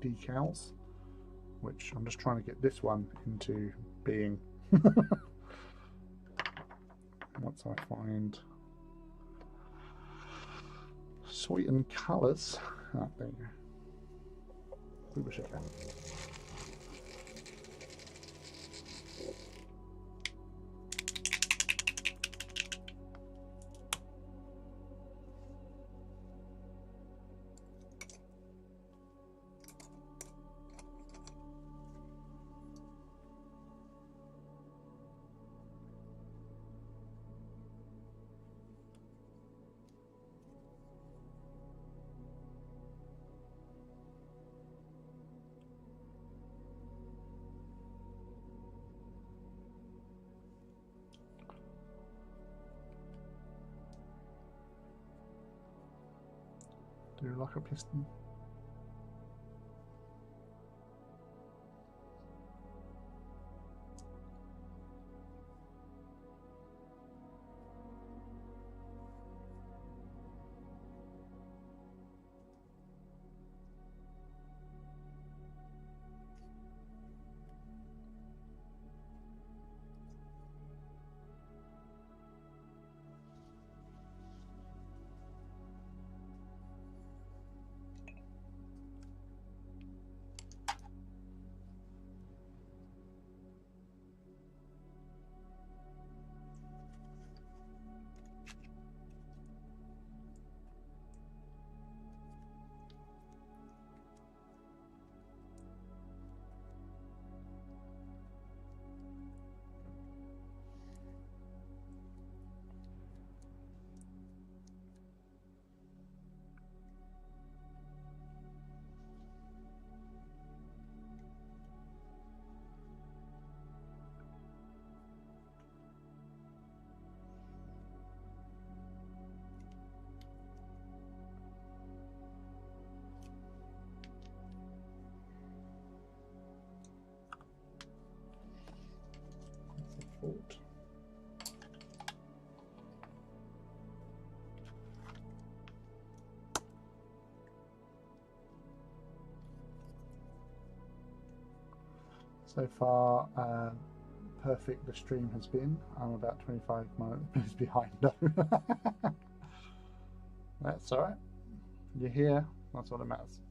decals, which I'm just trying to get this one into being. Once I find sweetened colours, there you go. We wish I can. do like a piston. Fort. So far, perfect the stream has been. I'm about 25 minutes behind though. That's alright. You're here, that's all that matters.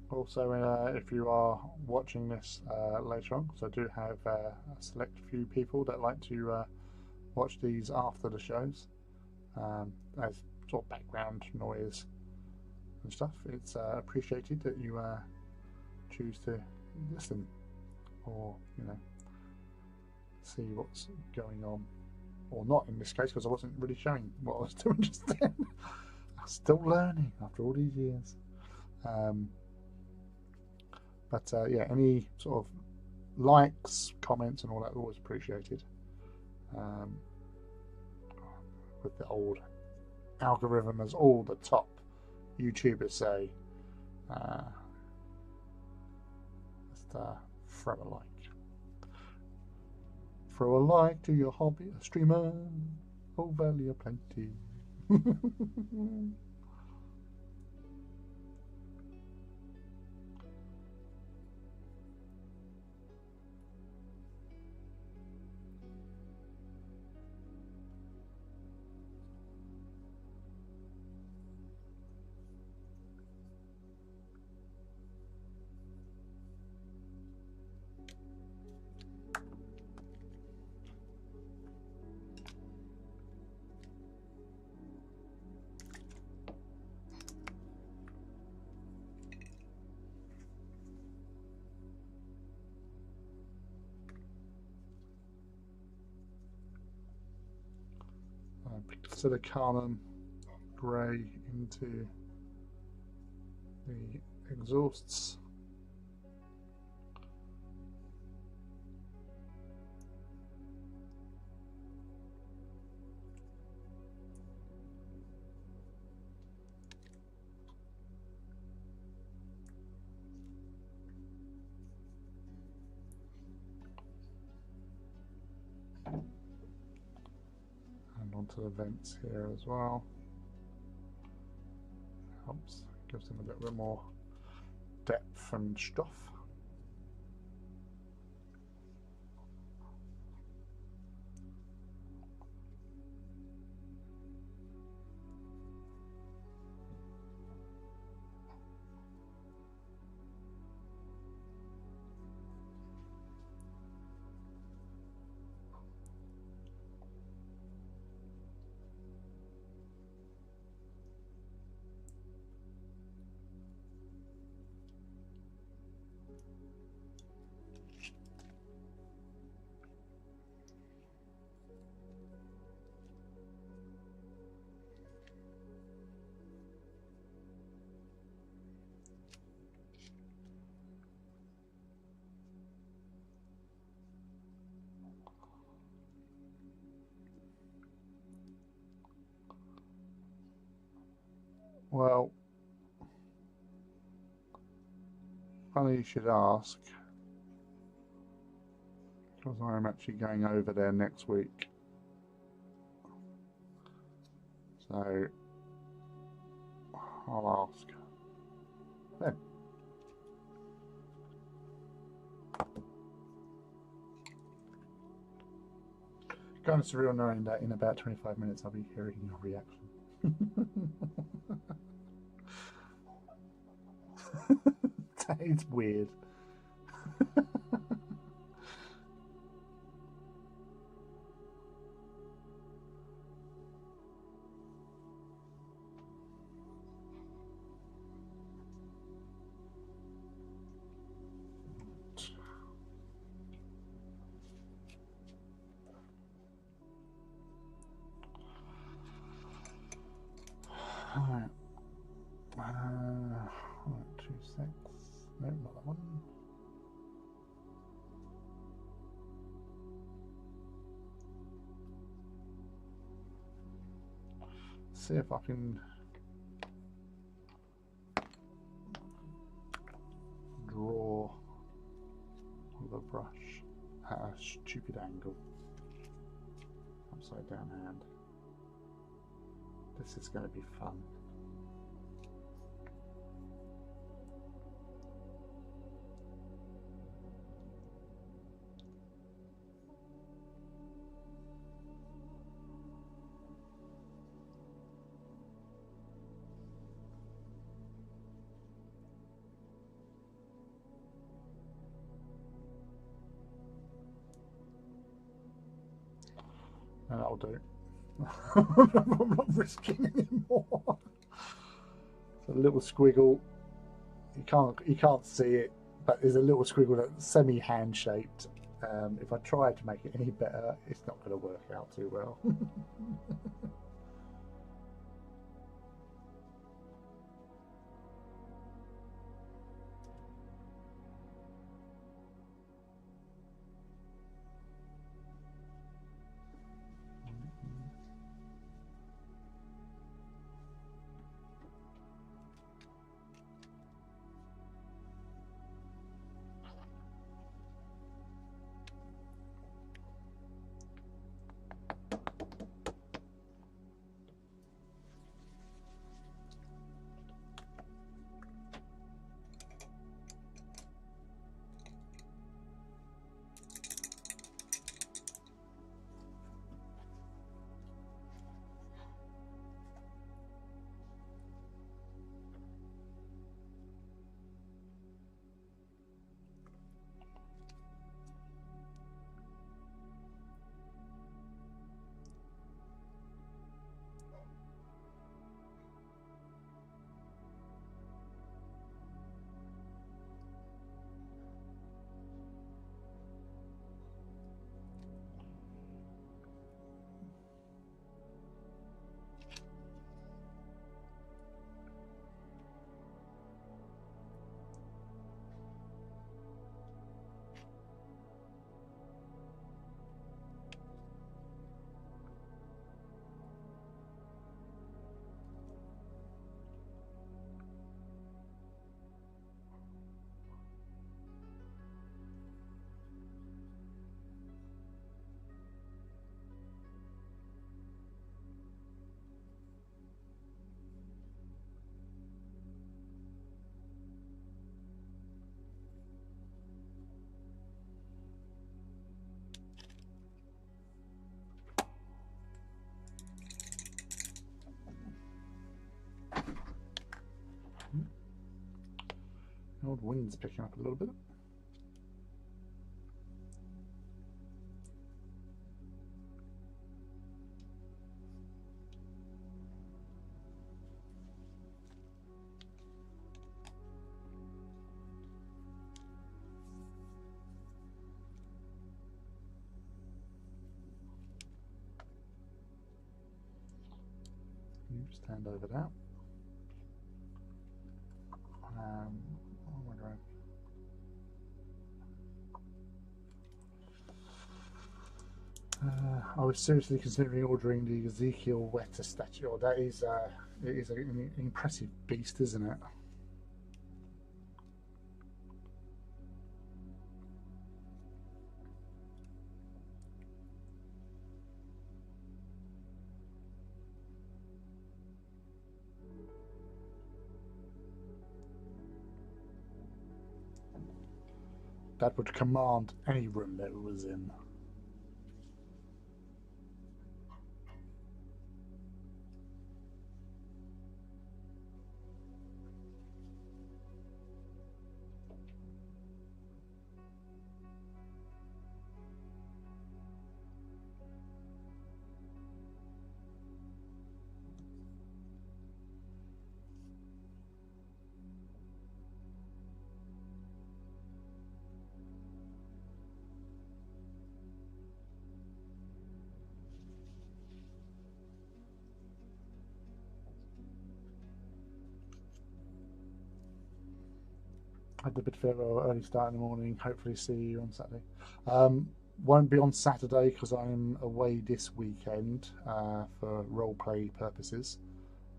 Also, if you are watching this later on, because I do have a select few people that like to watch these after the shows, as sort of background noise and stuff, it's appreciated that you choose to listen or, you know, see what's going on, or not in this case, because I wasn't really showing what I was doing just then. I'm still learning after all these years. But yeah, any sort of likes, comments, and all that are always appreciated. With the old algorithm, as all the top YouTubers say, just throw a like. Throw a like to your hobby, a streamer. Oh, value plenty. Silicon grey into the exhausts. And onto the vents here as well. Helps, gives them a little bit more depth and stuff. Well, funny you should ask, because I'm actually going over there next week. So I'll ask then. Kind of surreal knowing that in about 25 minutes I'll be hearing your reaction. That is weird. Alright. 2 6. No, not that one. See if I can draw with a brush at a stupid angle. Upside down hand. This is going to be fun. And that'll do. I'm not risking anymore. It's a little squiggle. You can't see it, but there's a little squiggle that's semi-hand shaped. If I try to make it any better, it's not going to work out too well. The old wind's picking up a little bit. You just hand over that. Oh my god. I was seriously considering ordering the Ezekiel Wetter statue. That is It is an impressive beast, isn't it? That would command any room that it was in. I did a bit of early start in the morning. Hopefully, see you on Saturday. Won't be on Saturday because I'm away this weekend for role play purposes.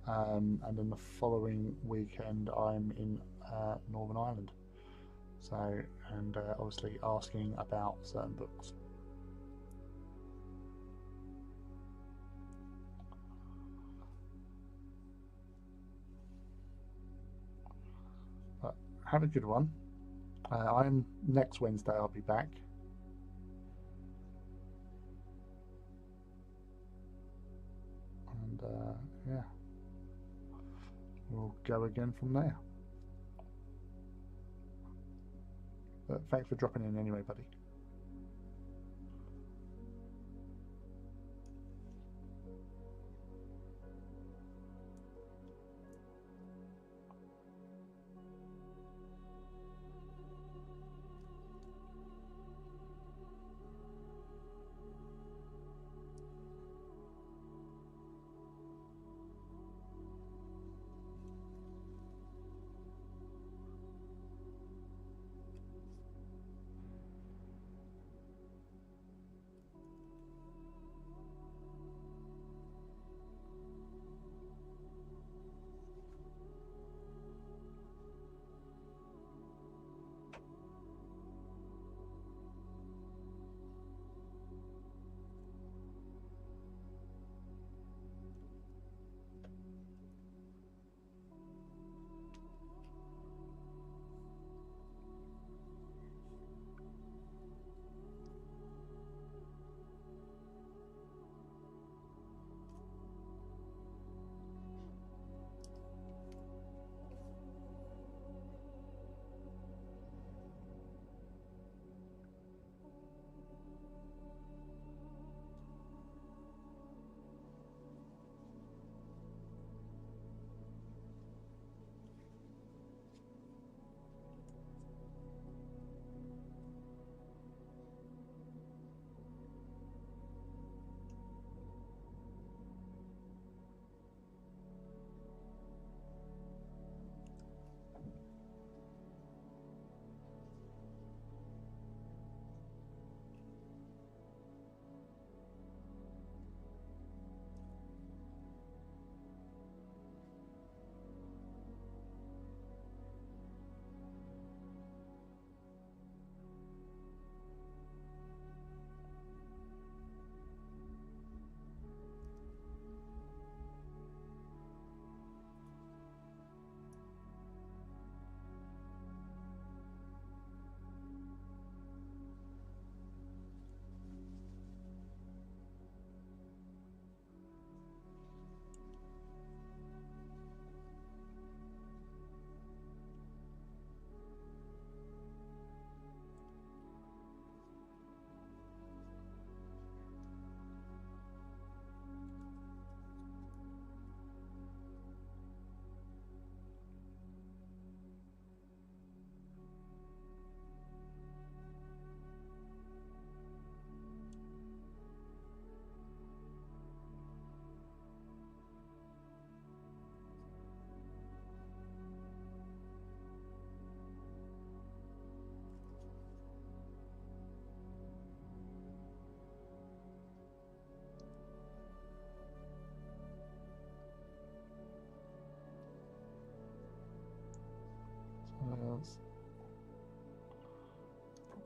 And then the following weekend, I'm in Northern Ireland. So, and obviously asking about certain books. But have a good one. I'm next Wednesday. I'll be back. And yeah, we'll go again from there. But thanks for dropping in anyway, buddy.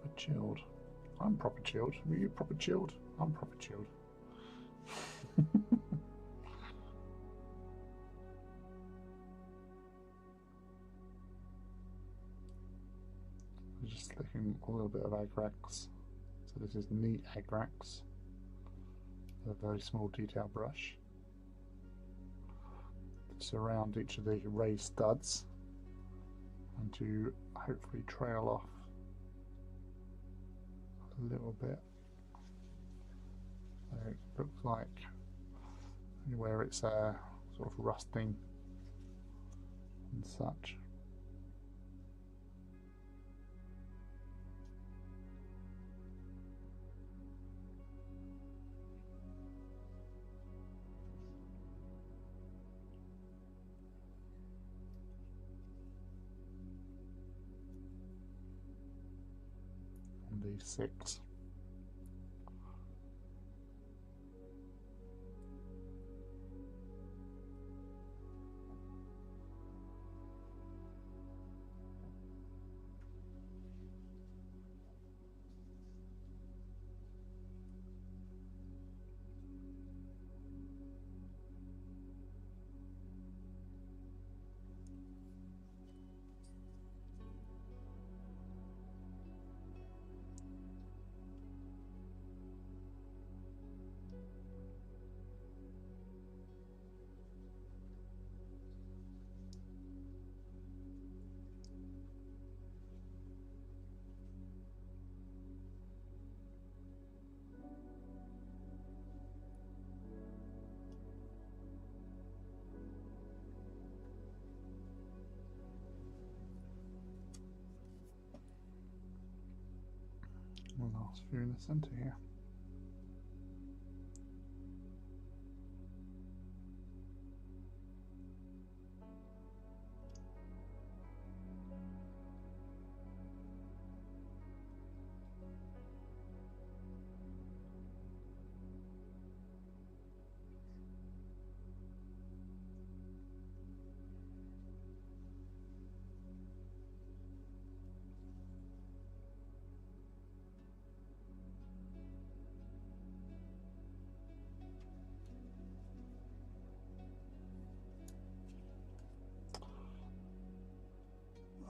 Proper chilled. I'm proper chilled. Were you proper chilled? I'm proper chilled. Just looking a little bit of Agrax. So this is neat Agrax. A very small detail brush. To surround each of the raised studs and to hopefully trail off a little bit. So it looks like where it's sort of rusting and such. And these 6. Last few in the centre here.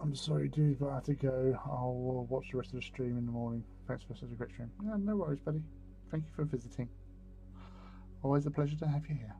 I'm sorry, dude, but I have to go. I'll watch the rest of the stream in the morning. Thanks for such a great stream. Yeah, no worries, buddy. Thank you for visiting. Always a pleasure to have you here.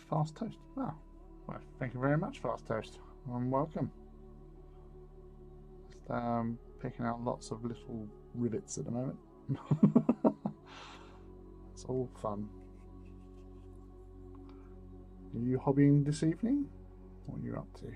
Fast Toast. Oh, well, thank you very much, Fast Toast. Welcome. Just picking out lots of little rivets at the moment. It's all fun. Are you hobbying this evening? What are you up to?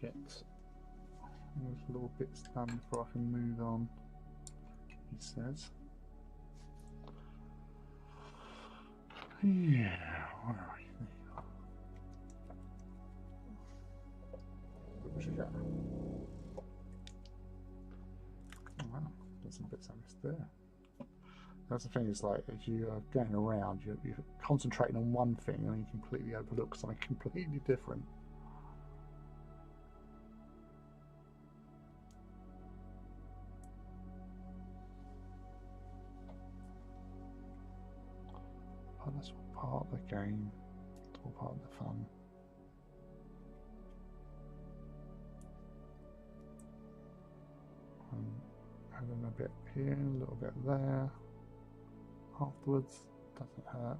get those little bits done before I can move on, he says. Yeah, where are you? There you are. Where should we go? Oh, wow, there's some bits I missed there. That's the thing, is like, as you are going around, you're concentrating on one thing and you completely overlook something completely different. But that's all part of the game, it's all part of the fun. And then a bit here, a little bit there. Afterwards, doesn't hurt.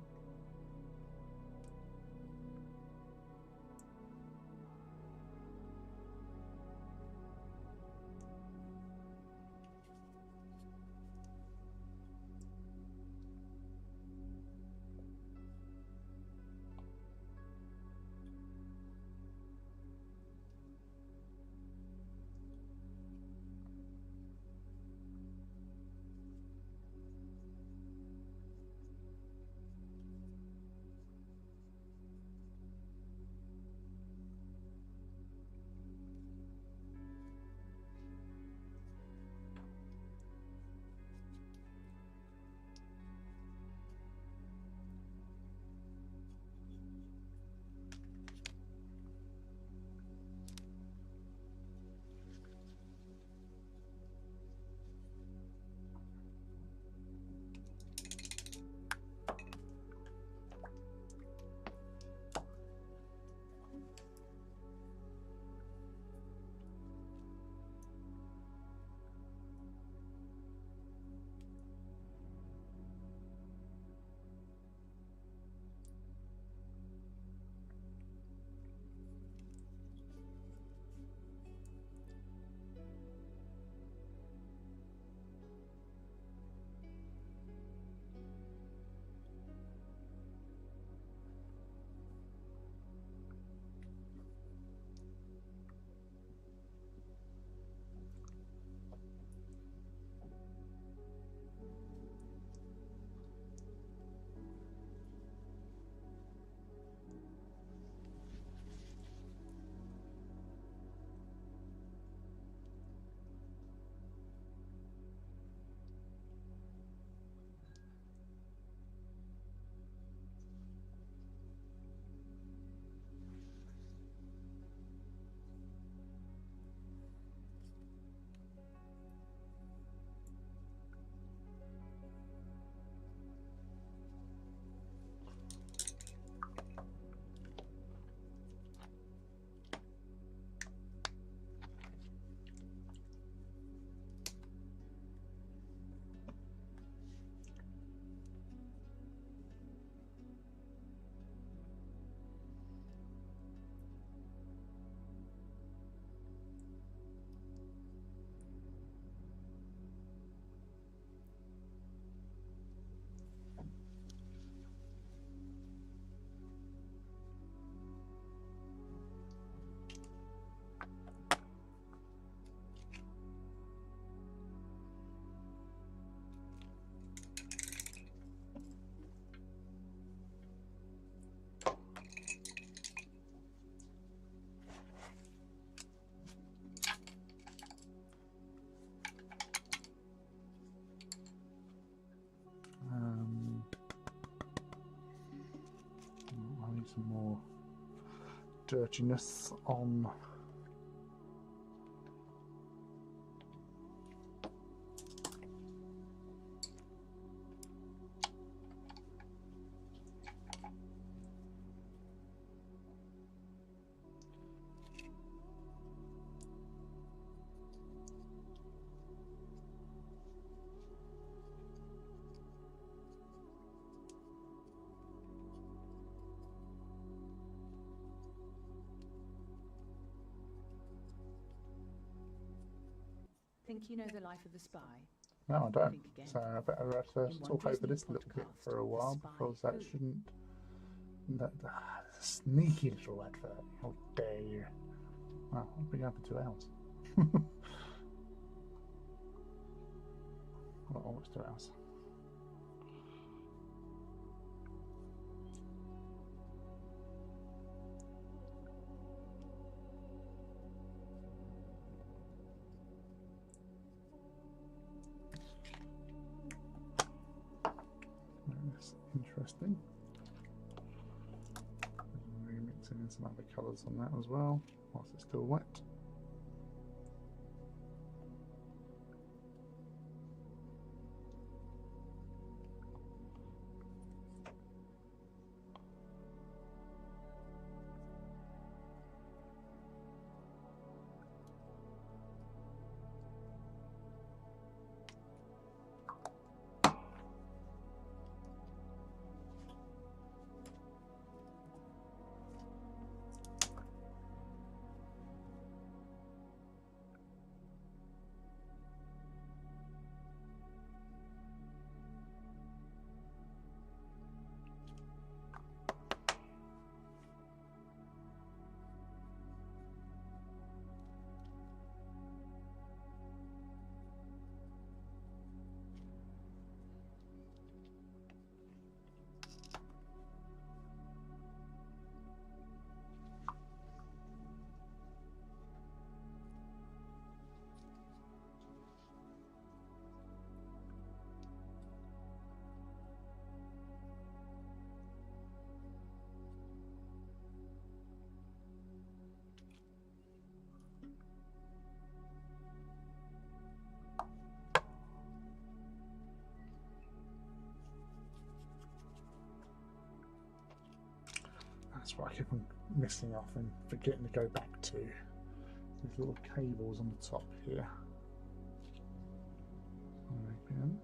Some more dirtiness on Think you know the life of the spy? No, I don't. Think again. So I better have to In one talk over Disney this little bit podcast, for a The while, Spy because that Who? shouldn't. That sneaky little advert. How dare you? Wow, I've been going for 2 hours. Well, almost 2 hours. That's interesting. Remixing in some other colours on that as well, whilst it's still wet. That's what I keep on missing off and forgetting to go back to. These little cables on the top here. Again.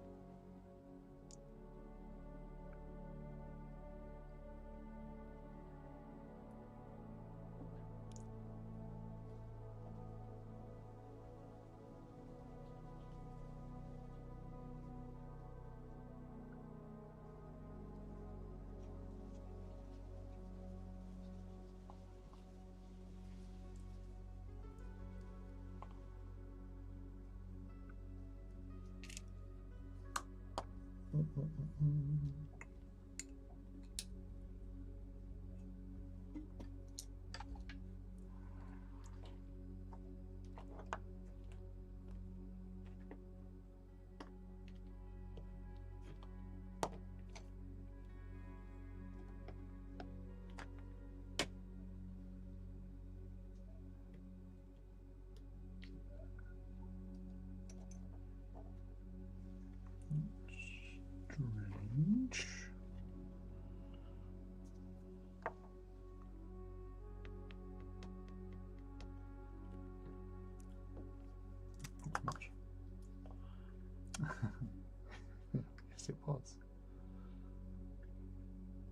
Strange. Not much. Yes, it was.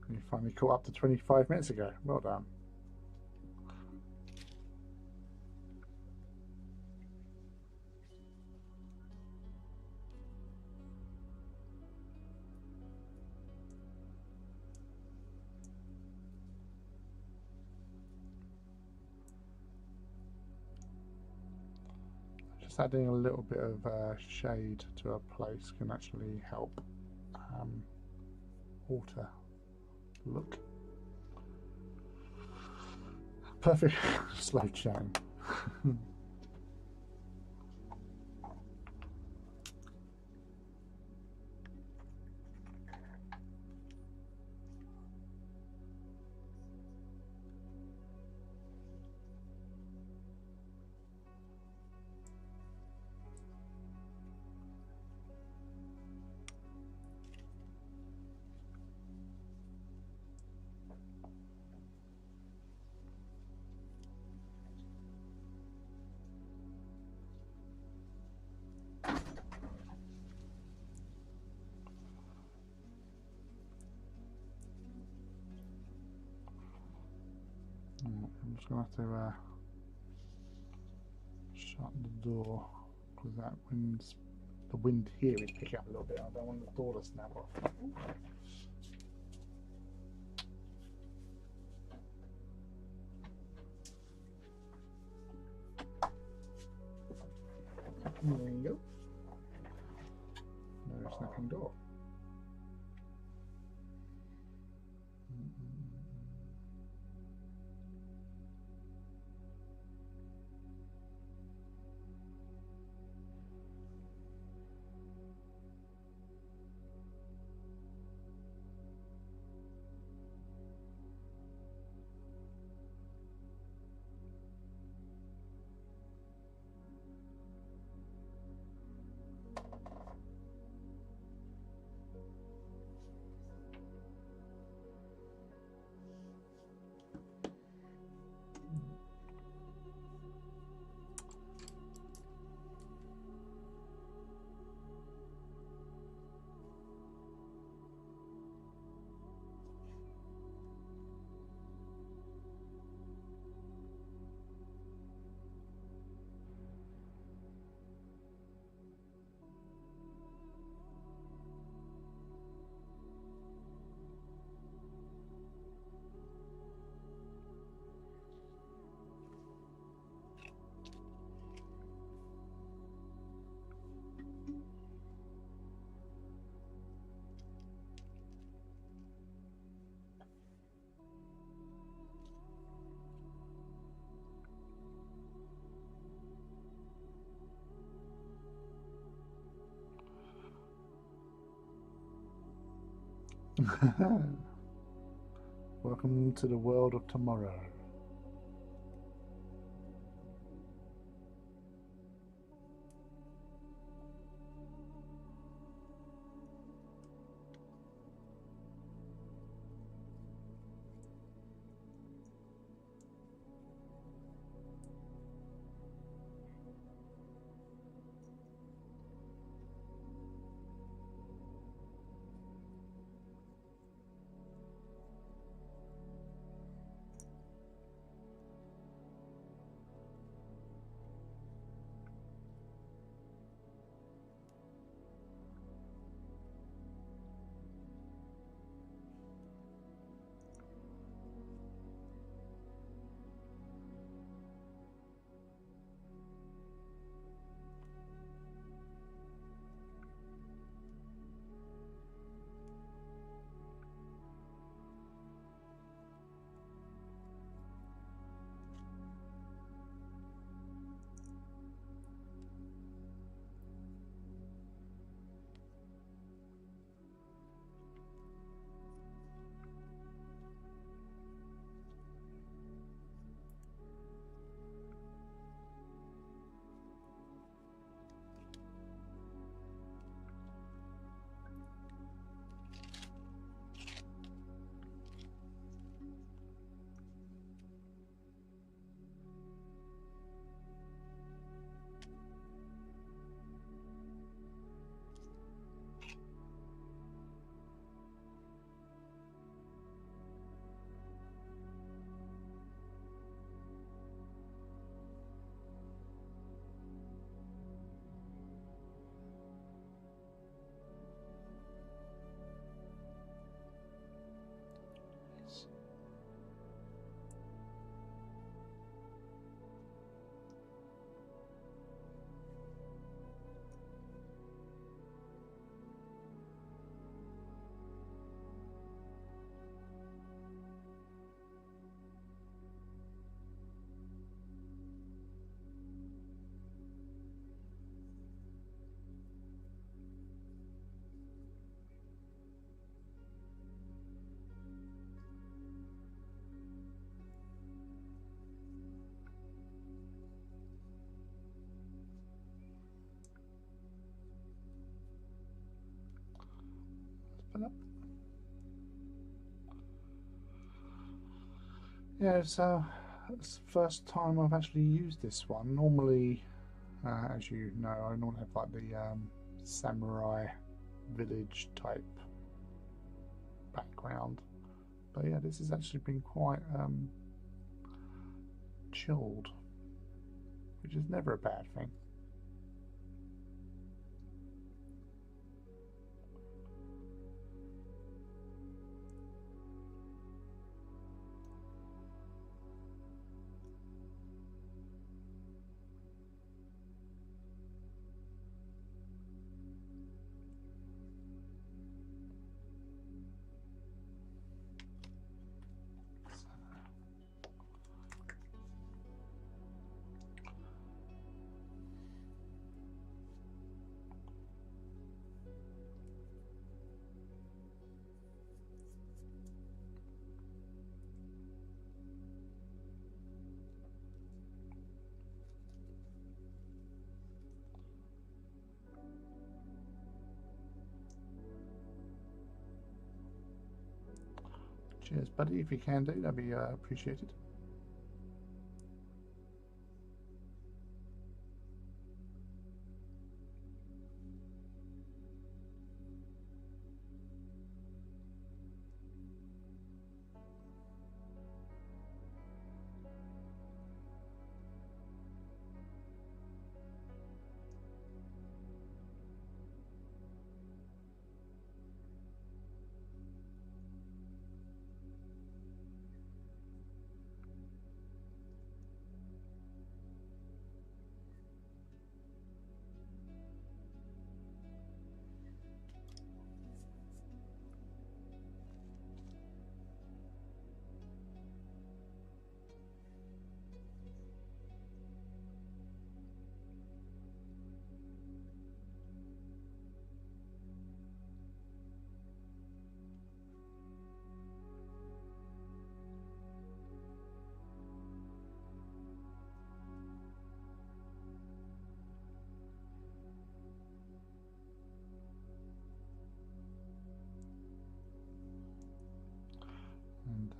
You finally caught up to 25 minutes ago. Well done. Just adding a little bit of shade to a place can actually help alter the look. Perfect slow chatting. I'm just going to have to shut the door because the wind here is picking up a little bit. I don't want the door to snap off. Welcome to the world of tomorrow. Yeah, so it's the first time I've actually used this one. Normally, as you know, I normally have like the samurai village type background, but yeah, this has actually been quite chilled, which is never a bad thing. Cheers, buddy. If you can do, that'd be appreciated. And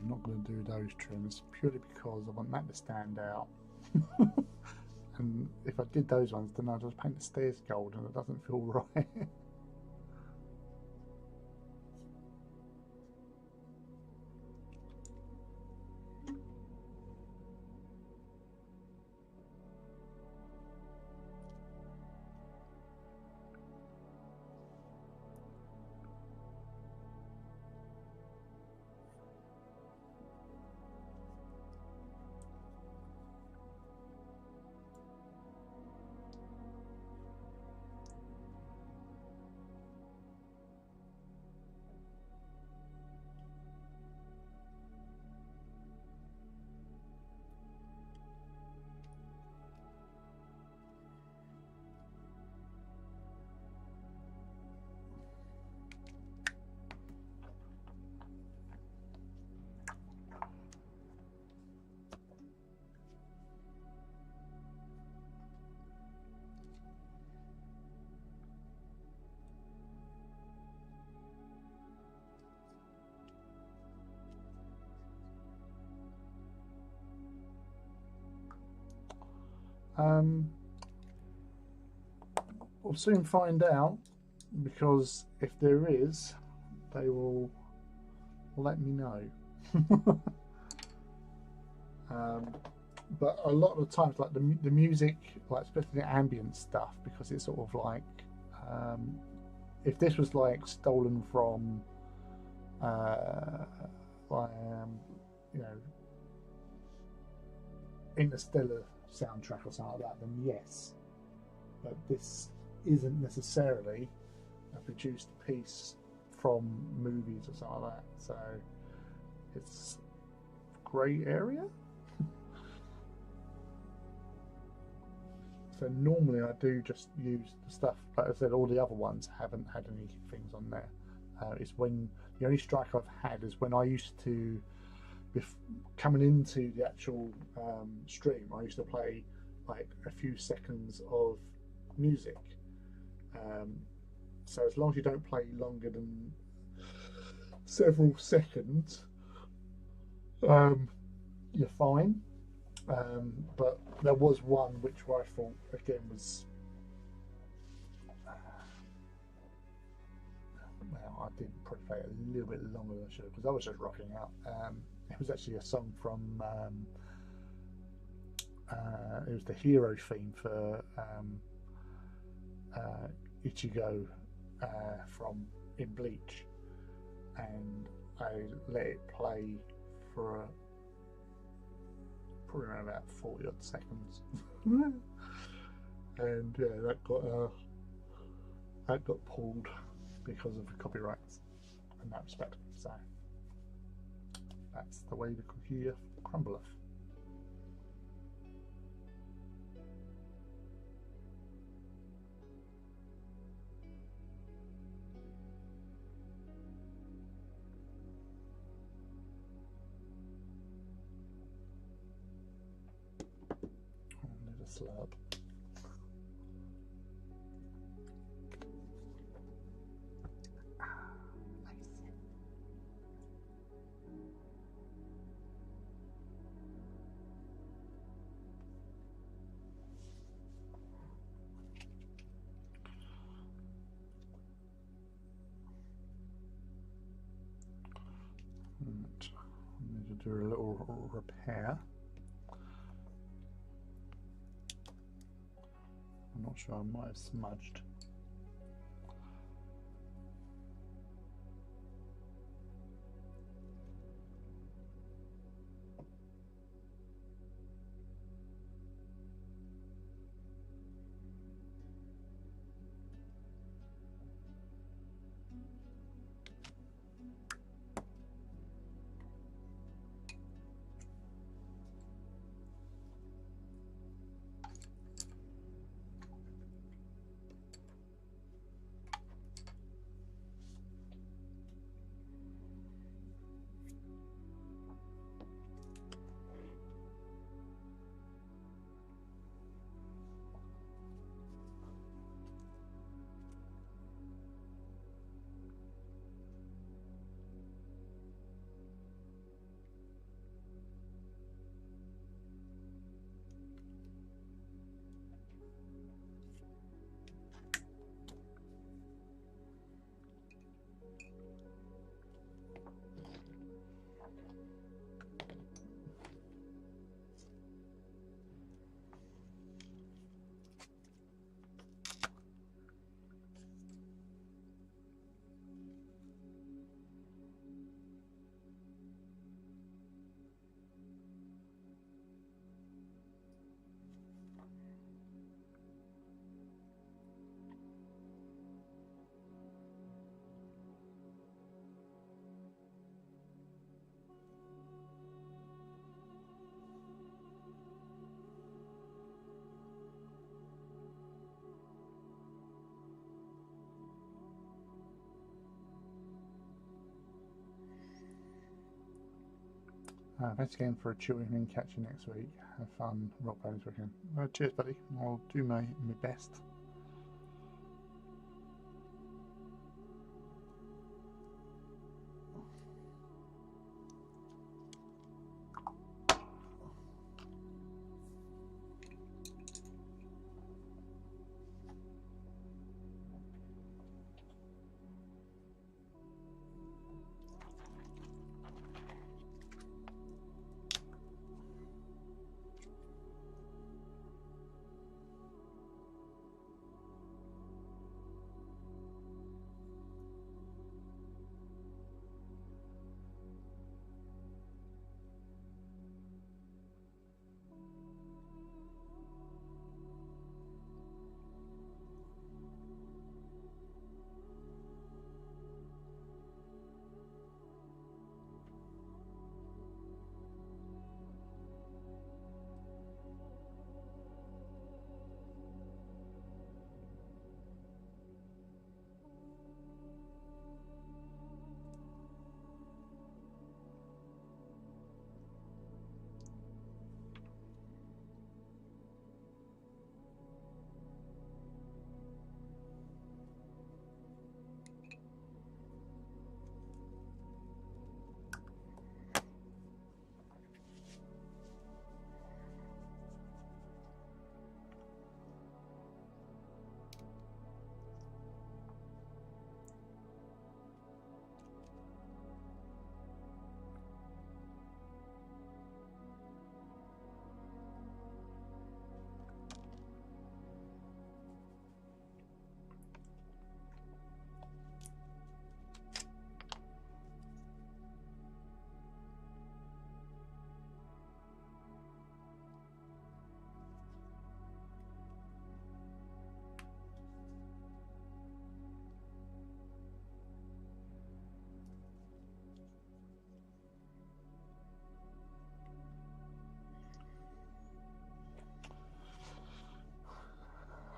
I'm not going to do those trims purely because I want that to stand out. And if I did those ones, then I'd just paint the stairs gold, and it doesn't feel right. We'll soon find out, because if there is, they will let me know. But a lot of the times, like the music, like especially the ambient stuff, because it's sort of like, if this was like stolen from, you know, Interstellar soundtrack or something like that, then yes. But this isn't necessarily a produced piece from movies or something like that, so it's grey area. So normally I do just use the stuff, like I said, all the other ones haven't had any things on there. It's when the only strike I've had is when I used to, coming into the actual stream, I used to play like a few seconds of music. So as long as you don't play longer than several seconds, you're fine. But there was one which I thought again was well, I did probably play it a little bit longer than I should have because I was just rocking out. It was actually a song from it was the hero theme for Ichigo from in Bleach, and I let it play for probably around about 40 odd seconds. And yeah, that got pulled because of the copyrights in that respect. So that's the way the cookie crumbleth. There's a slurp. I need to do a little repair. I'm not sure, I might have smudged. Thanks again for tuning in. Catch you next week. Have fun rock playing this weekend. Cheers, buddy. I'll do my best.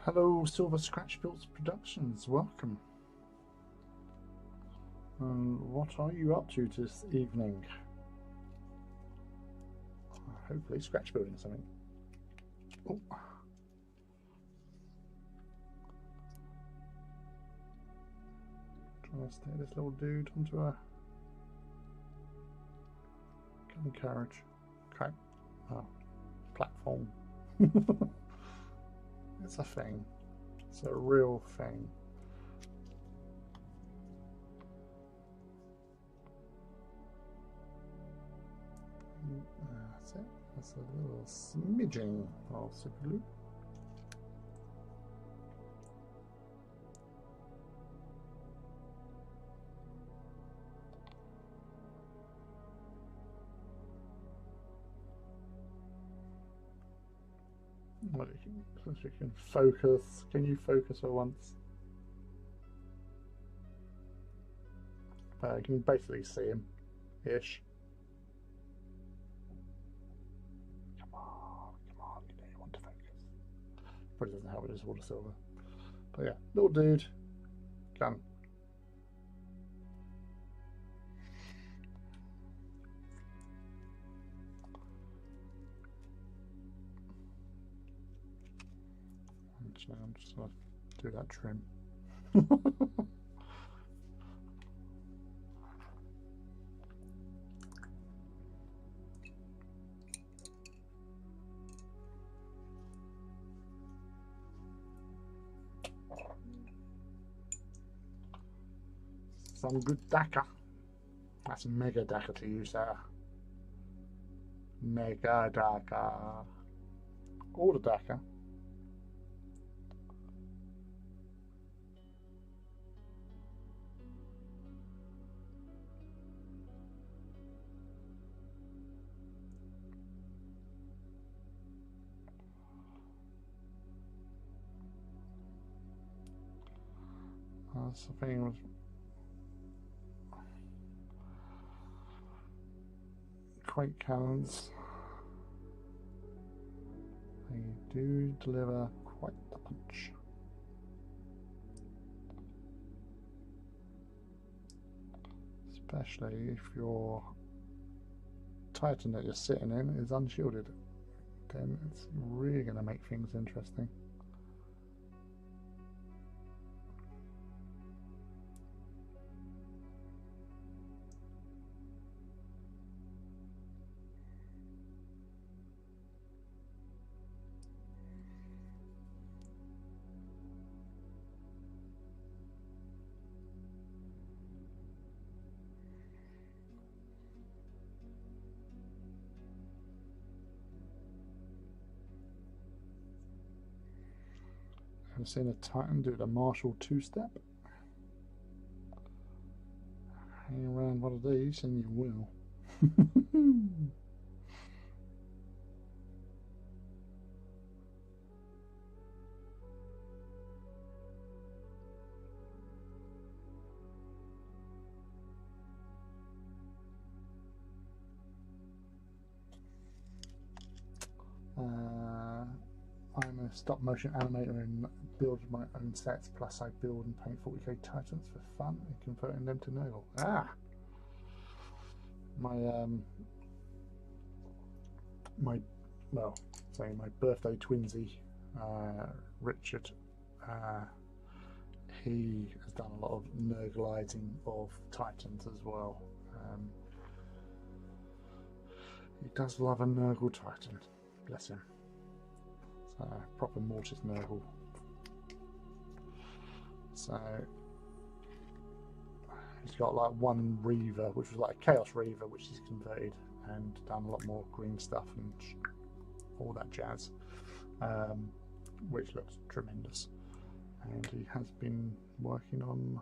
Hello, Silver Scratch Built Productions. Welcome. What are you up to this evening? Hopefully, scratch building something. Oh. Trying to stick this little dude onto a gun carriage. Okay. Oh, platform. It's a thing. It's a real thing. That's it. That's a little smidging of super glue. Well, you can focus. Can you focus for once? You can basically see him, ish. Come on, you know you want to focus. Probably doesn't help with this water silver. But yeah, little dude, gun. I'm just going to do that trim. Some good Dakar. That's mega Dakar to you, sir. Mega Dakar. All the Dakar. That's the thing with quake cannons. They do deliver quite the punch. Especially if your Titan that you're sitting in is unshielded. Then it's really going to make things interesting. I've seen a Titan do the Marshall two-step. Hang around one of these and you will. I'm a stop motion animator and build my own sets, plus I build and paint 40k Titans for fun and converting them to Nurgle. My birthday twinsy, Richard, he has done a lot of Nurglizing of Titans as well. He does love a Nurgle Titan, bless him. So, proper Mortis Nurgle. So he's got like one Reaver, which was like a Chaos Reaver, which he's converted and done a lot more green stuff and all that jazz, which looks tremendous. And he has been working on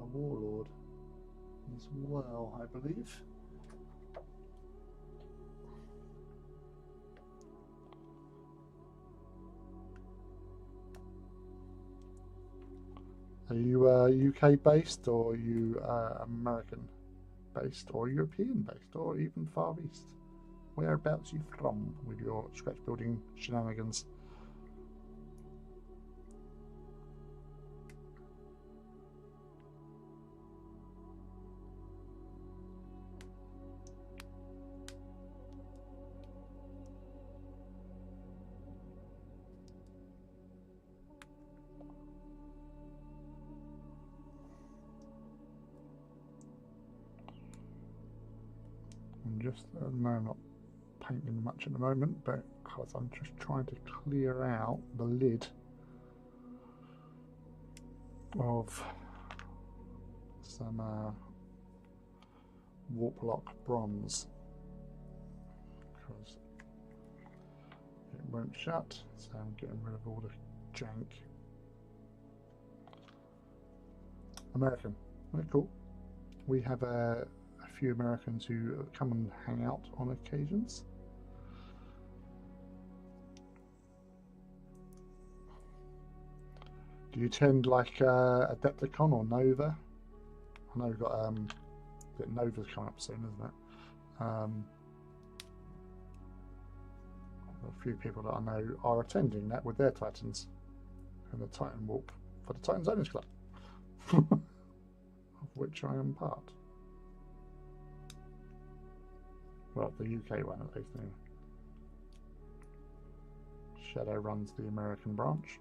a Warlord as well, I believe. Are you UK based, or are you American based, or European based, or even Far East? Whereabouts are you from with your scratch building shenanigans? just no, I'm not painting much at the moment, but because I'm just trying to clear out the lid of some warp lock bronze because it won't shut, so I'm getting rid of all the jank. American, very cool. We have a few Americans who come and hang out on occasions. Do you attend like Adepticon or Nova? I know we've got Nova's coming up soon, isn't it? A few people that I know are attending that with their Titans and the Titan Warp for the Titans Owners Club, of which I am part. Well, the UK one at least, anyway. Shadow runs the American branch.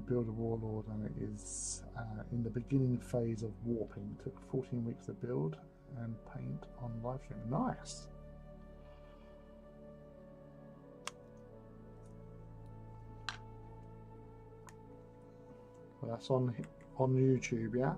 Build a warlord, and it is in the beginning phase of warping. It took 14 weeks to build and paint on live stream. Nice. Well, that's on YouTube, yeah.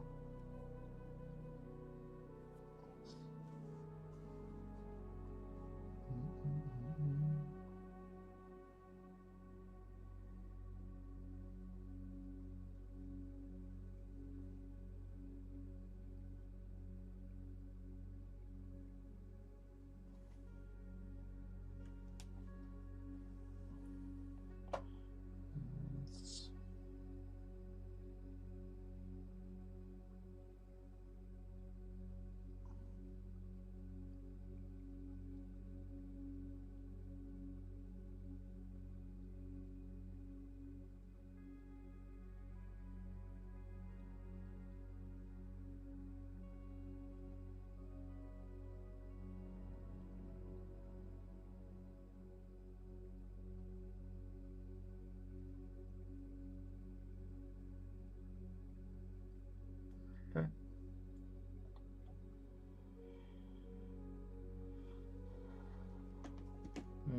Okay.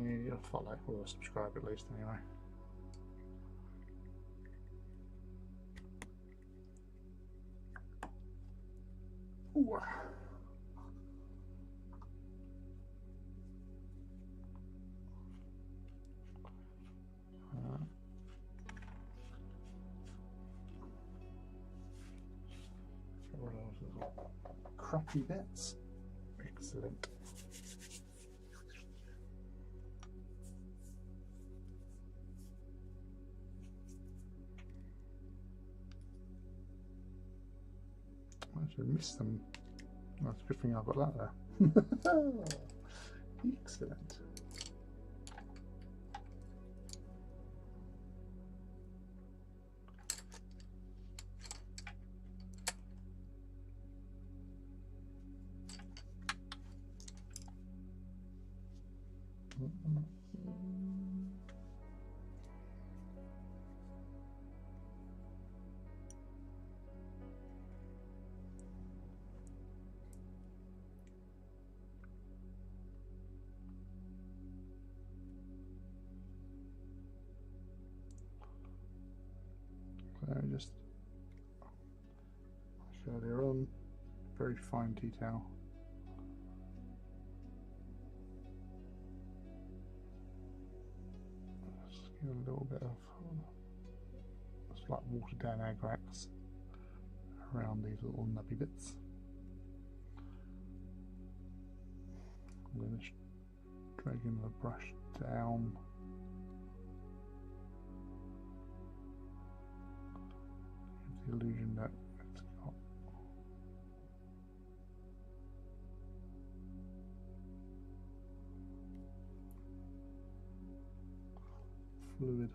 You follow or subscribe at least, anyway. Ooh. Get rid of those little crappy bits. Excellent. I should miss them. That's a good thing I've got that there. Excellent. So just like earlier on, very fine detail. Just give a little bit of it's like watered down agrax around these little nubby bits. I'm going to drag in the brush down. The illusion that it's got fluid.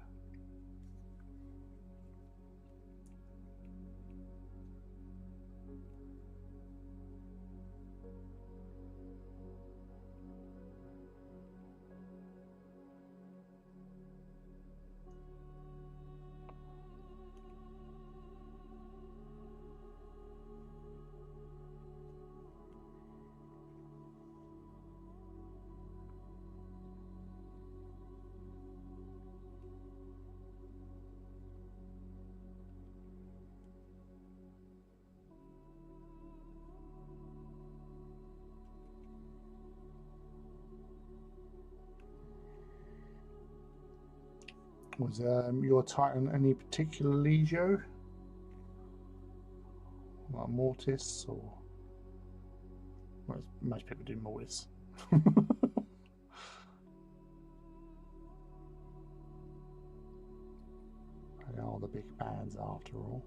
Was your Titan any particular legio? Like Mortis, or most people do Mortis. They are the big bands after all.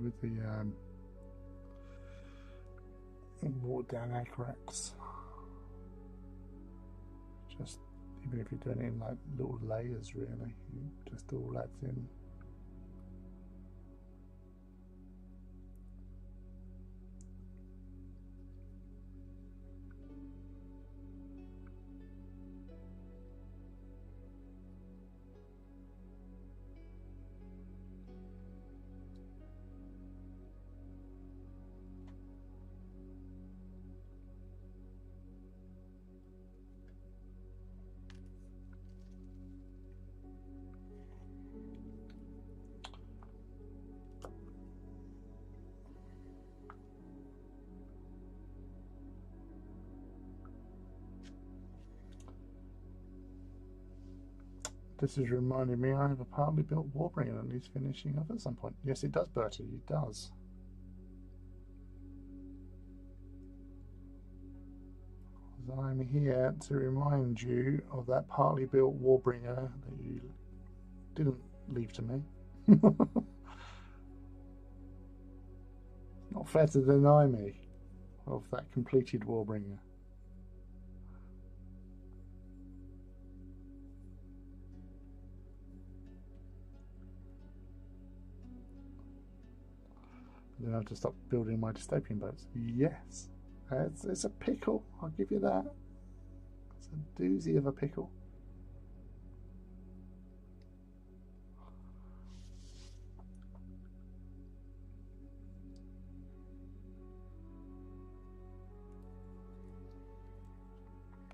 With the watered down Acrax, just even if you're doing it in like little layers, really, just all that in. This is reminding me I have a partly built Warbringer that needs finishing up at some point. Yes, it does, Bertie, it does. I'm here to remind you of that partly built Warbringer that you didn't leave to me. Not fair to deny me of that completed Warbringer. Then I have to stop building my dystopian boats. Yes, it's a pickle, I'll give you that. It's a doozy of a pickle.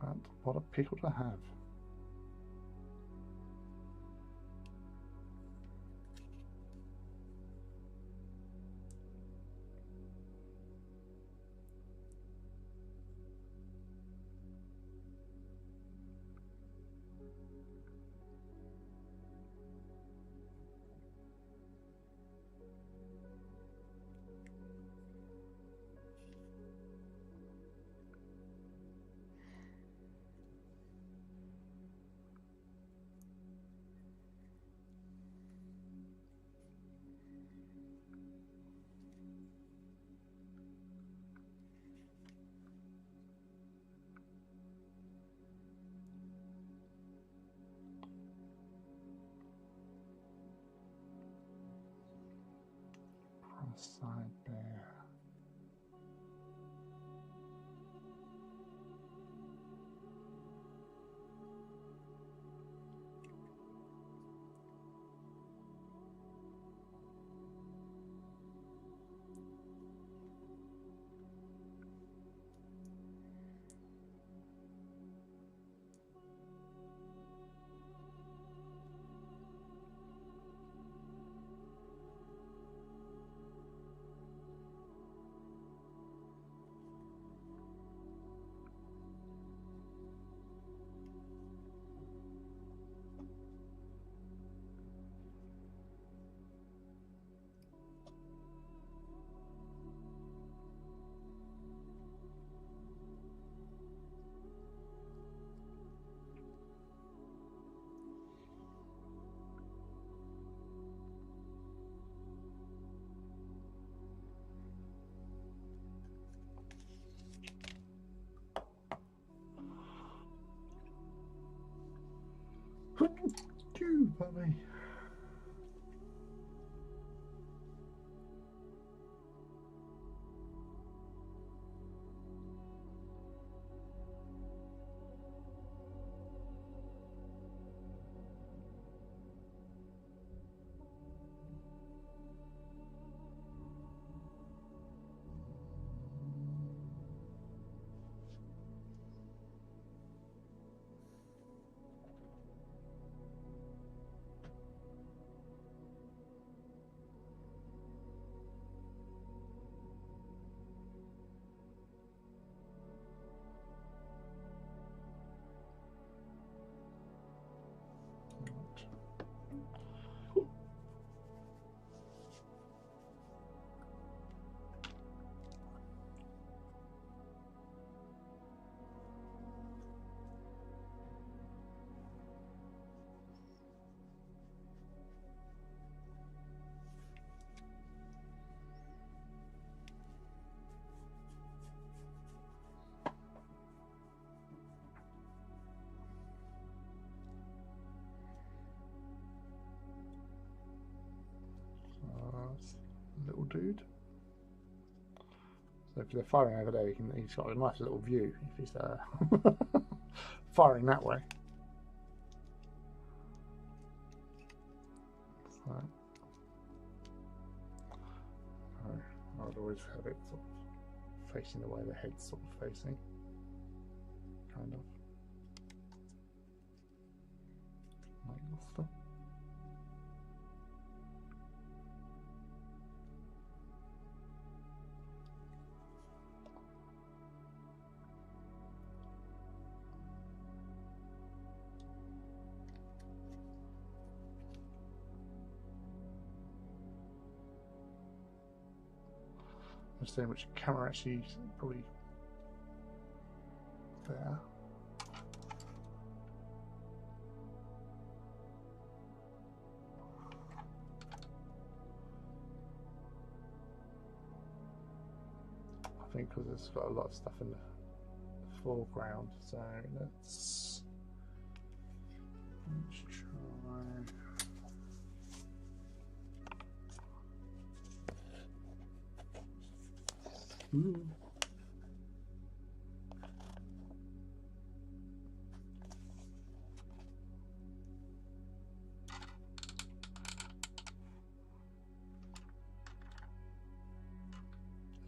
But what a pickle to have. Side there. Puppy. Little dude. So if they're firing over there, he's got a nice little view if he's firing that way. So, I'd always have it sort of facing the way the head's sort of facing, kind of. Like this. understand which camera actually is probably there. I think because it's got a lot of stuff in the foreground, so let's try. Ooh.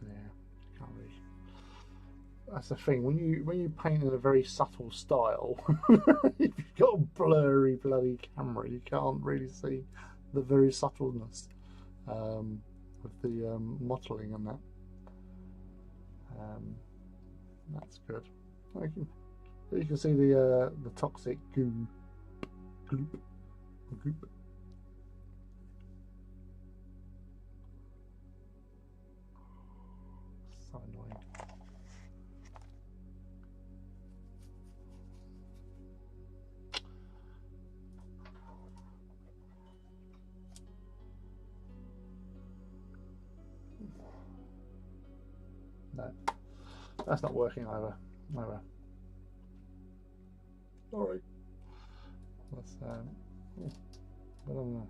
Yeah, can't really. That's the thing when you paint in a very subtle style. If you've got a blurry bloody camera, you can't really see the very subtleness of the modelling and that. That's good. You can see the toxic goo gloop. So annoying. No, that's not working either. All right. Let's I don't know.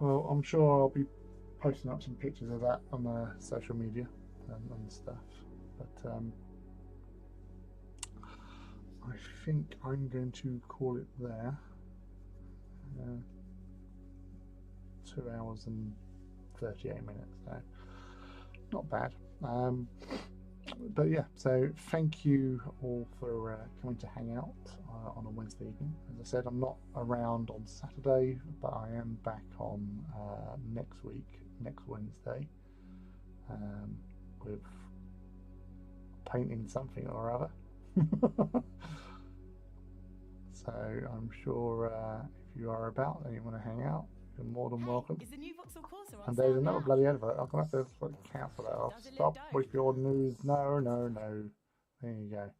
Well, I'm sure I'll be posting up some pictures of that on social media and stuff. But I think I'm going to call it there. 2 hours and 38 minutes, so not bad. But yeah, so thank you all for coming to hang out on a Wednesday evening. As I said, I'm not around on Saturday, but I am back on next week, next Wednesday, with painting something or other. So I'm sure if you are about and you want to hang out, you're more than welcome. Is the new Vauxhall Corsa on And there's sale another now? bloody advert. I'm going to have to cancel that off. Does it Stop look with dope? your news. No. There you go.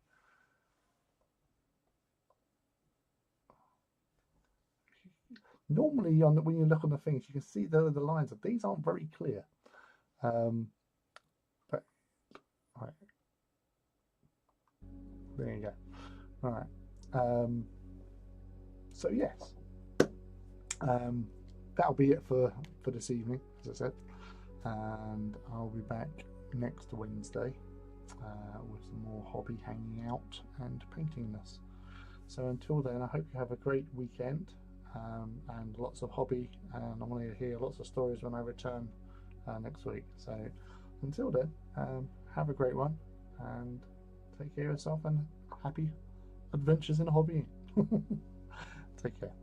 Normally, when you look on the things, you can see the lines. These aren't very clear. But right, there you go. All right. So yes. That'll be it for this evening, as I said, and I'll be back next Wednesday with some more hobby hanging out and painting this. So until then, I hope you have a great weekend and lots of hobby, and I want to hear lots of stories when I return next week. So until then, have a great one and take care of yourself and happy adventures in hobbying. Take care.